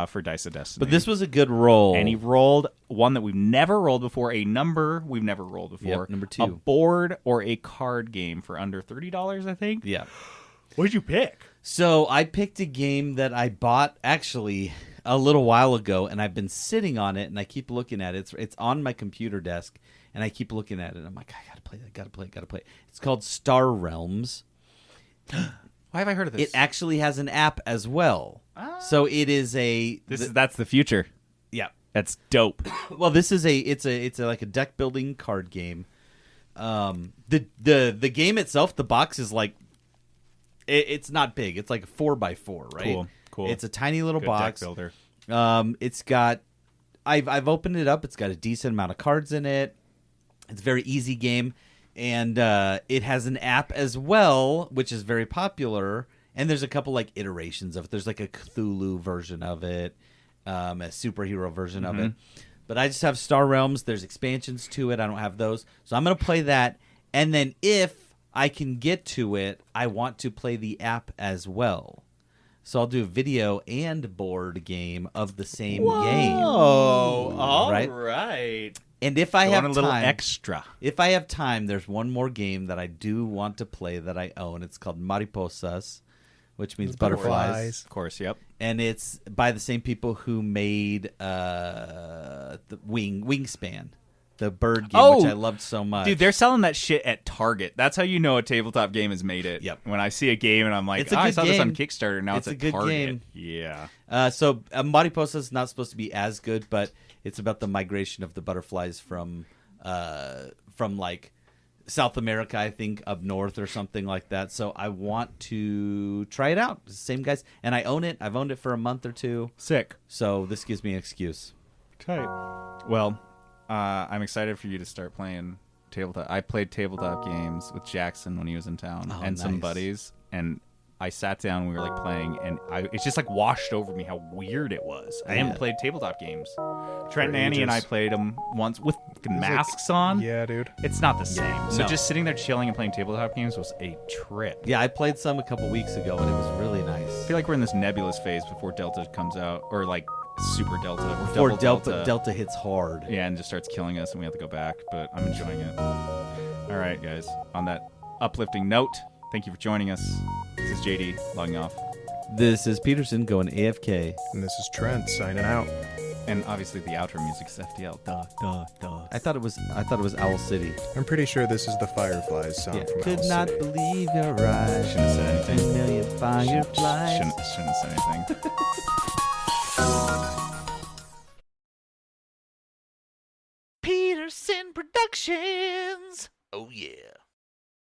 for Dice of Destiny. But this was a good roll. And he rolled one that we've never rolled before, a number we've never rolled before. Yep, number 2. A board or a card game for under $30, I think. Yeah. What did you pick? So I picked a game that I bought actually a little while ago, and I've been sitting on it, and I keep looking at it. It's on my computer desk, and I keep looking at it. I'm like, I gotta play that. Gotta play it. It's called Star Realms. Why have I heard of this? It actually has an app as well. So it is a. That's the future. Yeah. That's dope. Well, this is it's like a deck building card game. The game itself, the box is like. It's not big. It's like a 4x4, right? Cool. It's a tiny little Good box. deck builder. It's got. I've opened it up. It's got a decent amount of cards in it. It's a very easy game, and it has an app as well, which is very popular. And there's a couple like iterations of it. There's like a Cthulhu version of it, a superhero version of it. But I just have Star Realms. There's expansions to it. I don't have those, so I'm gonna play that. And then if I can get to it, I want to play the app as well. So I'll do a video and board game of the same game. Oh, all Right? right. And if I have a little time, extra. if I have time, there's one more game that I do want to play that I own. It's called Mariposas, which means butterflies. Of course, yep. And it's by the same people who made the Wingspan, the bird game, which I loved so much. Dude, they're selling that shit at Target. That's how you know a tabletop game has made it. Yep. When I see a game and I'm like, It's a I good saw this on game. Kickstarter. Now it's It's a at good Target. game. Yeah. So Mariposa is not supposed to be as good, but it's about the migration of the butterflies from like South America, I think, up north or something like that. So I want to try it out. Same guys, and I own it. I've owned it for a month or two. Sick. So this gives me an excuse. Tight. Well, I'm excited for you to start playing tabletop. I played tabletop games with Jackson when he was in town and some nice. buddies, and I sat down. We were like playing, and it's just like washed over me how weird it was. I haven't played tabletop games. Trent and Annie and I played them once with masks on. Yeah, dude. It's not the same. So No. just sitting there chilling and playing tabletop games was a trip. Yeah, I played some a couple weeks ago, and it was really I nice. feel like we're in this nebulous phase before Delta comes out, or like Super Delta, or Before double Delta hits hard. Yeah, and just starts killing us, and we have to go back. But I'm enjoying it. All right, guys. On that uplifting note, thank you for joining us. This is JD logging off, This is Peterson going AFK. And this is Trent signing out. and obviously the outro music is FTL. Duh. I thought it was Owl City. I'm pretty sure this is the Fireflies song from Could Owl not City. believe your eyes. Shouldn't have said anything. 10 million fireflies. Shouldn't have said anything. Peterson Productions. Oh yeah.